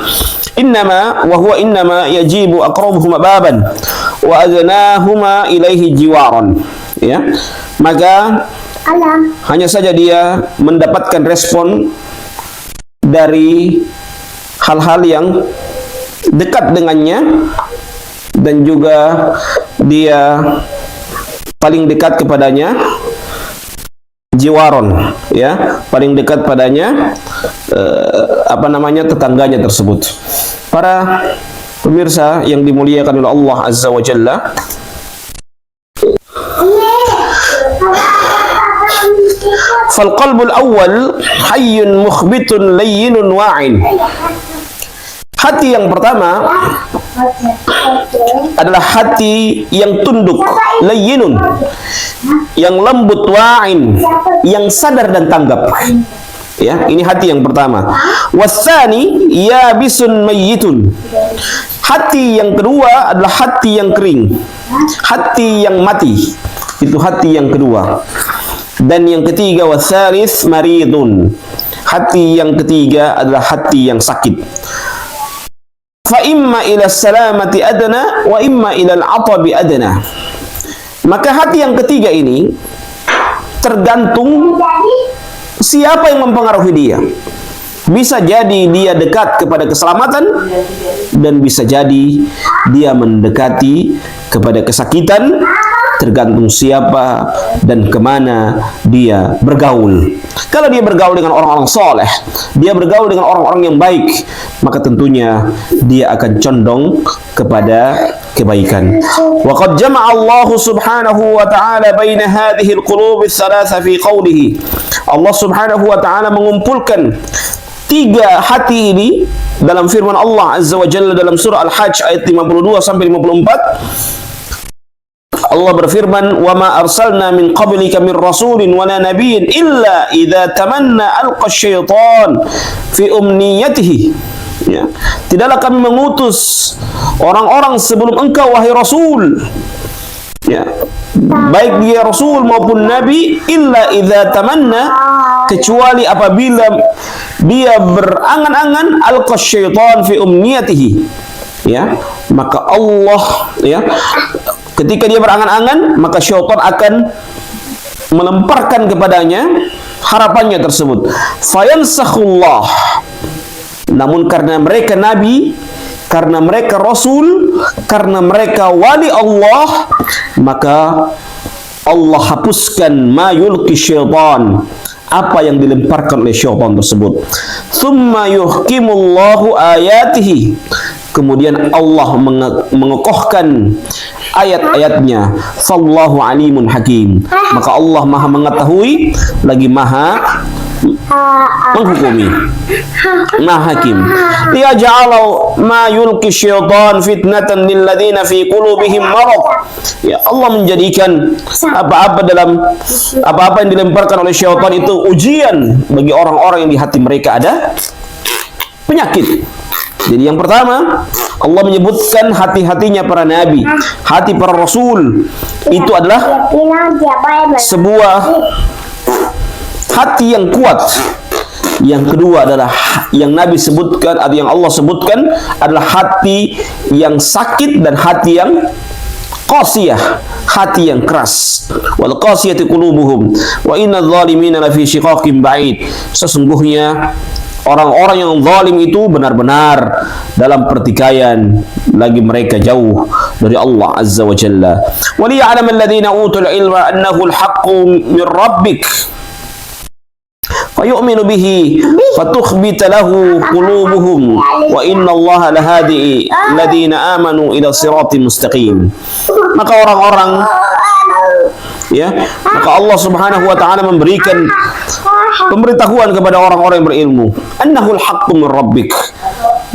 innama wa huwa innama yajibu aqrabuhuma baban wa adnahuma ilaihi jiwaran. Ya, maka hanya saja dia mendapatkan respon dari hal-hal yang dekat dengannya, dan juga dia paling dekat kepadanya, jiwaron, ya, paling dekat padanya, tetangganya tersebut. Para pemirsa yang dimuliakan oleh Allah Azza wa Jalla, fal qalbul awwal hayyun mukhbitun layyinun wa'in. Hati yang pertama adalah hati yang tunduk, layyinun, yang lembut, wa'in, yang sadar dan tanggap. Ya, ini hati yang pertama. Wasani yabisun mayyitun. Hati yang kedua adalah hati yang kering, hati yang mati. Itu hati yang kedua. Dan yang ketiga, wasalis maridun. Hati yang ketiga adalah hati yang sakit. fa imma ila salamati adna wa imma ila al-'atabi adna. Maka hati yang ketiga ini tergantung siapa yang mempengaruhi dia. Bisa jadi dia dekat kepada keselamatan dan bisa jadi dia mendekati kepada kesakitan, tergantung siapa dan kemana dia bergaul. Kalau dia bergaul dengan orang-orang soleh, dia bergaul dengan orang-orang yang baik, maka tentunya dia akan condong kepada kebaikan. Wa qad jama'a Allah subhanahu wa ta'ala baina hadhihi al-qulub ats-tsalatsa fi qawlihi. Allah subhanahu wa ta'ala mengumpulkan tiga hati ini dalam firman Allah Azza wa Jalla dalam surah Al-Hajj ayat 52 sampai 54. Allah berfirman, "Wa ma arsalna min qablika min rasulin wa la nabiyyin illa idza tamanna alqa asy-syaitan fi umniyatihi." Ya. Tidaklah kami mengutus orang-orang sebelum engkau wahai Rasul. Ya. Baik dia Rasul maupun Nabi, illa idza tamanna, kecuali apabila dia berangan-angan alqa syaitan fi umniyatihi, ya, maka Allah, ya, ketika dia berangan-angan maka syaitan akan melemparkan kepadanya harapannya tersebut. Fayansakhullah. Namun karena mereka nabi, karena mereka rasul, karena mereka wali Allah, maka Allah hapuskan ma yulqi syaitan, apa yang dilemparkan oleh syaitan tersebut. Tsumma yuhkimullahu ayatihi, kemudian Allah mengokohkan ayat-ayatnya. Fallahu alimun hakim, maka Allah maha mengetahui lagi maha menghukumi, maha hakim. Liyaj'ala ma yulqi syaitan fitnatan lil ladzina fi qulubihim marad. Ya, Allah menjadikan apa-apa yang dilemparkan oleh syaitan itu ujian bagi orang-orang yang di hati mereka ada penyakit. Jadi yang pertama, Allah menyebutkan hati-hatinya para nabi, hati para rasul itu adalah sebuah hati yang kuat. Yang kedua adalah yang Nabi sebutkan atau yang Allah sebutkan adalah hati yang sakit dan hati yang qasiyah, hati yang keras. Wal qasiyati qulubuhum wa innadz zalimina lafi shiqaqin ba'id. Sesungguhnya orang-orang yang zalim itu benar-benar dalam pertikaian, lagi mereka jauh dari Allah Azza wa Jalla. Wa liya'lam alladhina utul ilma annahu al-haqqu min rabbik fayu'minu bihi fatukhbita lahu qulubuhum wa innallaha lahadi alladhina amanu ila siratin mustaqim. Maka orang-orang, ya, maka Allah Subhanahu wa taala memberikan pemberitahuan kepada orang-orang yang berilmu, annahul haqqu min rabbik,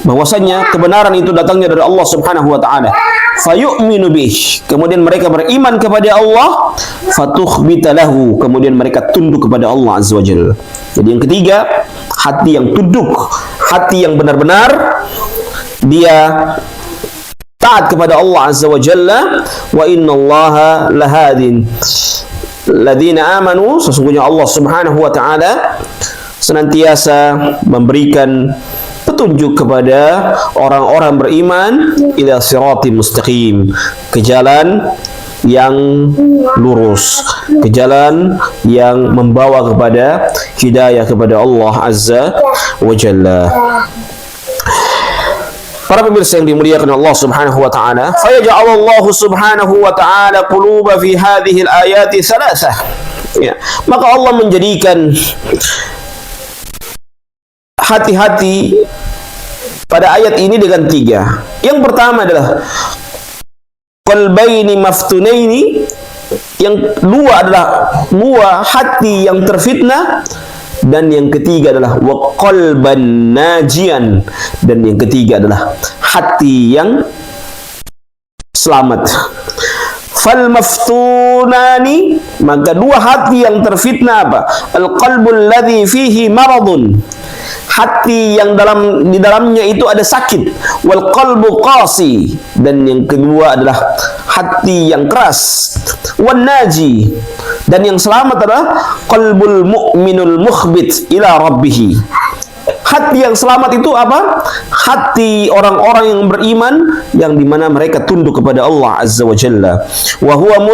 bahwasanya kebenaran itu datangnya dari Allah Subhanahu wa taala. Fayu'minu bih, kemudian mereka beriman kepada Allah, fatukhbita lahu, kemudian mereka tunduk kepada Allah Azza wa Jalla. Jadi yang ketiga, hati yang tunduk, hati yang benar-benar dia taat kepada Allah Azza wa Jalla. Wa innallaha lahadin ladzina amanu, sesungguhnya Allah Subhanahu wa taala senantiasa memberikan petunjuk kepada orang-orang beriman ila siratim mustaqim, ke jalan yang lurus, ke jalan yang membawa kepada hidayah kepada Allah Azza wa Jalla. Para pemirsa yang dimuliakan Allah Subhanahu wa taala, fayaj'alallahu Subhanahu wa taala quluba fi hadhihi al-ayati thalathah. Ya, maka Allah menjadikan hati-hati pada ayat ini dengan tiga. Yang pertama adalah qalbaini maftunaini, yang dua adalah dua hati yang terfitnah, dan yang ketiga adalah wa qalban najian, dan yang ketiga adalah hati yang selamat. Fal maftunani, maka dua hati yang terfitnah apa? Al qalbul ladzi fihi maradun, hati yang di dalamnya itu ada sakit. Wal qalbu qasi, dan yang kedua adalah hati yang keras. Wan naji, dan yang selamat adalah qalbul mu'minul mukhbit ila rabbih, Hati yang selamat itu apa? Hati orang-orang yang beriman yang dimana mereka tunduk kepada Allah Azza wa Jalla. Wa huwa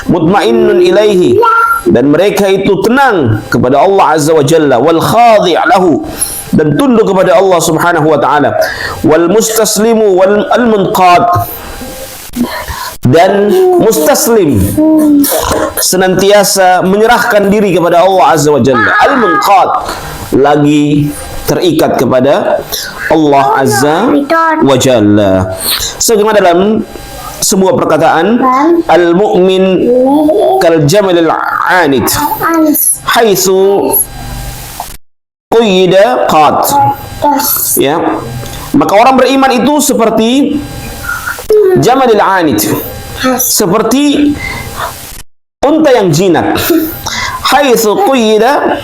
mutmainnun ilaihi, dan mereka itu tenang kepada Allah Azza wa Jalla, wal khadi' lahu, dan tunduk kepada Allah Subhanahu wa taala, wal mustaslimu wal munqad, dan mustaslim, senantiasa menyerahkan diri kepada Allah Azza wa Jalla, al munqad, lagi terikat kepada Allah Azza wa Jalla. Sebagaimana dalam sebuah perkataan, al-mu'min kal jamalil anid haitsu quyida qad. Ya, maka orang beriman itu seperti jamalil anid, seperti unta yang jinak, haitsu quyida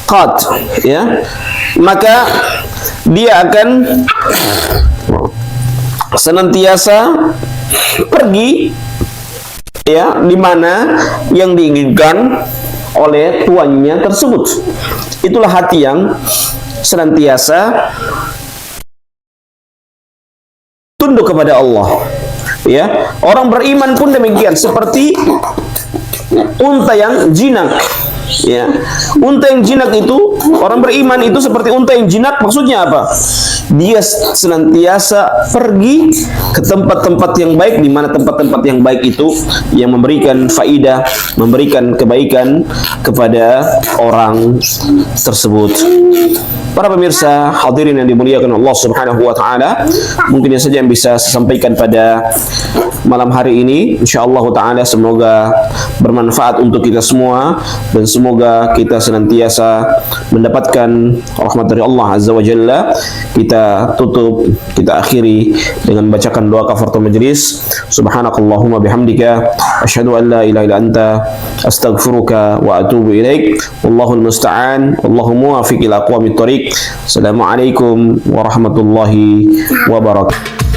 qad, ya, maka dia akan senantiasa pergi, ya, di mana yang diinginkan oleh tuannya tersebut. Itulah hati yang senantiasa tunduk kepada Allah. Ya, orang beriman pun demikian, seperti unta yang jinak. Ya, unta yang jinak itu, orang beriman itu seperti unta yang jinak. Maksudnya apa? Dia senantiasa pergi ke tempat-tempat yang baik, di mana tempat-tempat yang baik itu yang memberikan faidah, memberikan kebaikan kepada orang tersebut. Para pemirsa hadirin yang dimuliakan Allah Subhanahu wa taala, mungkin ini saja yang bisa saya sampaikan pada malam hari ini. Insyaallah taala semoga bermanfaat untuk kita semua, dan semoga kita senantiasa mendapatkan rahmat dari Allah Azza wa Jalla. Kita tutup, kita akhiri dengan bacakan doa kafaratul majlis. Subhanakallahumma bihamdika asyhadu an la ilaha illa anta astaghfiruka wa atubu ilaik. Wallahul musta'an, wallahu muwaffiq ila aqwamit thoriq. Assalamualaikum warahmatullahi wabarakatuh.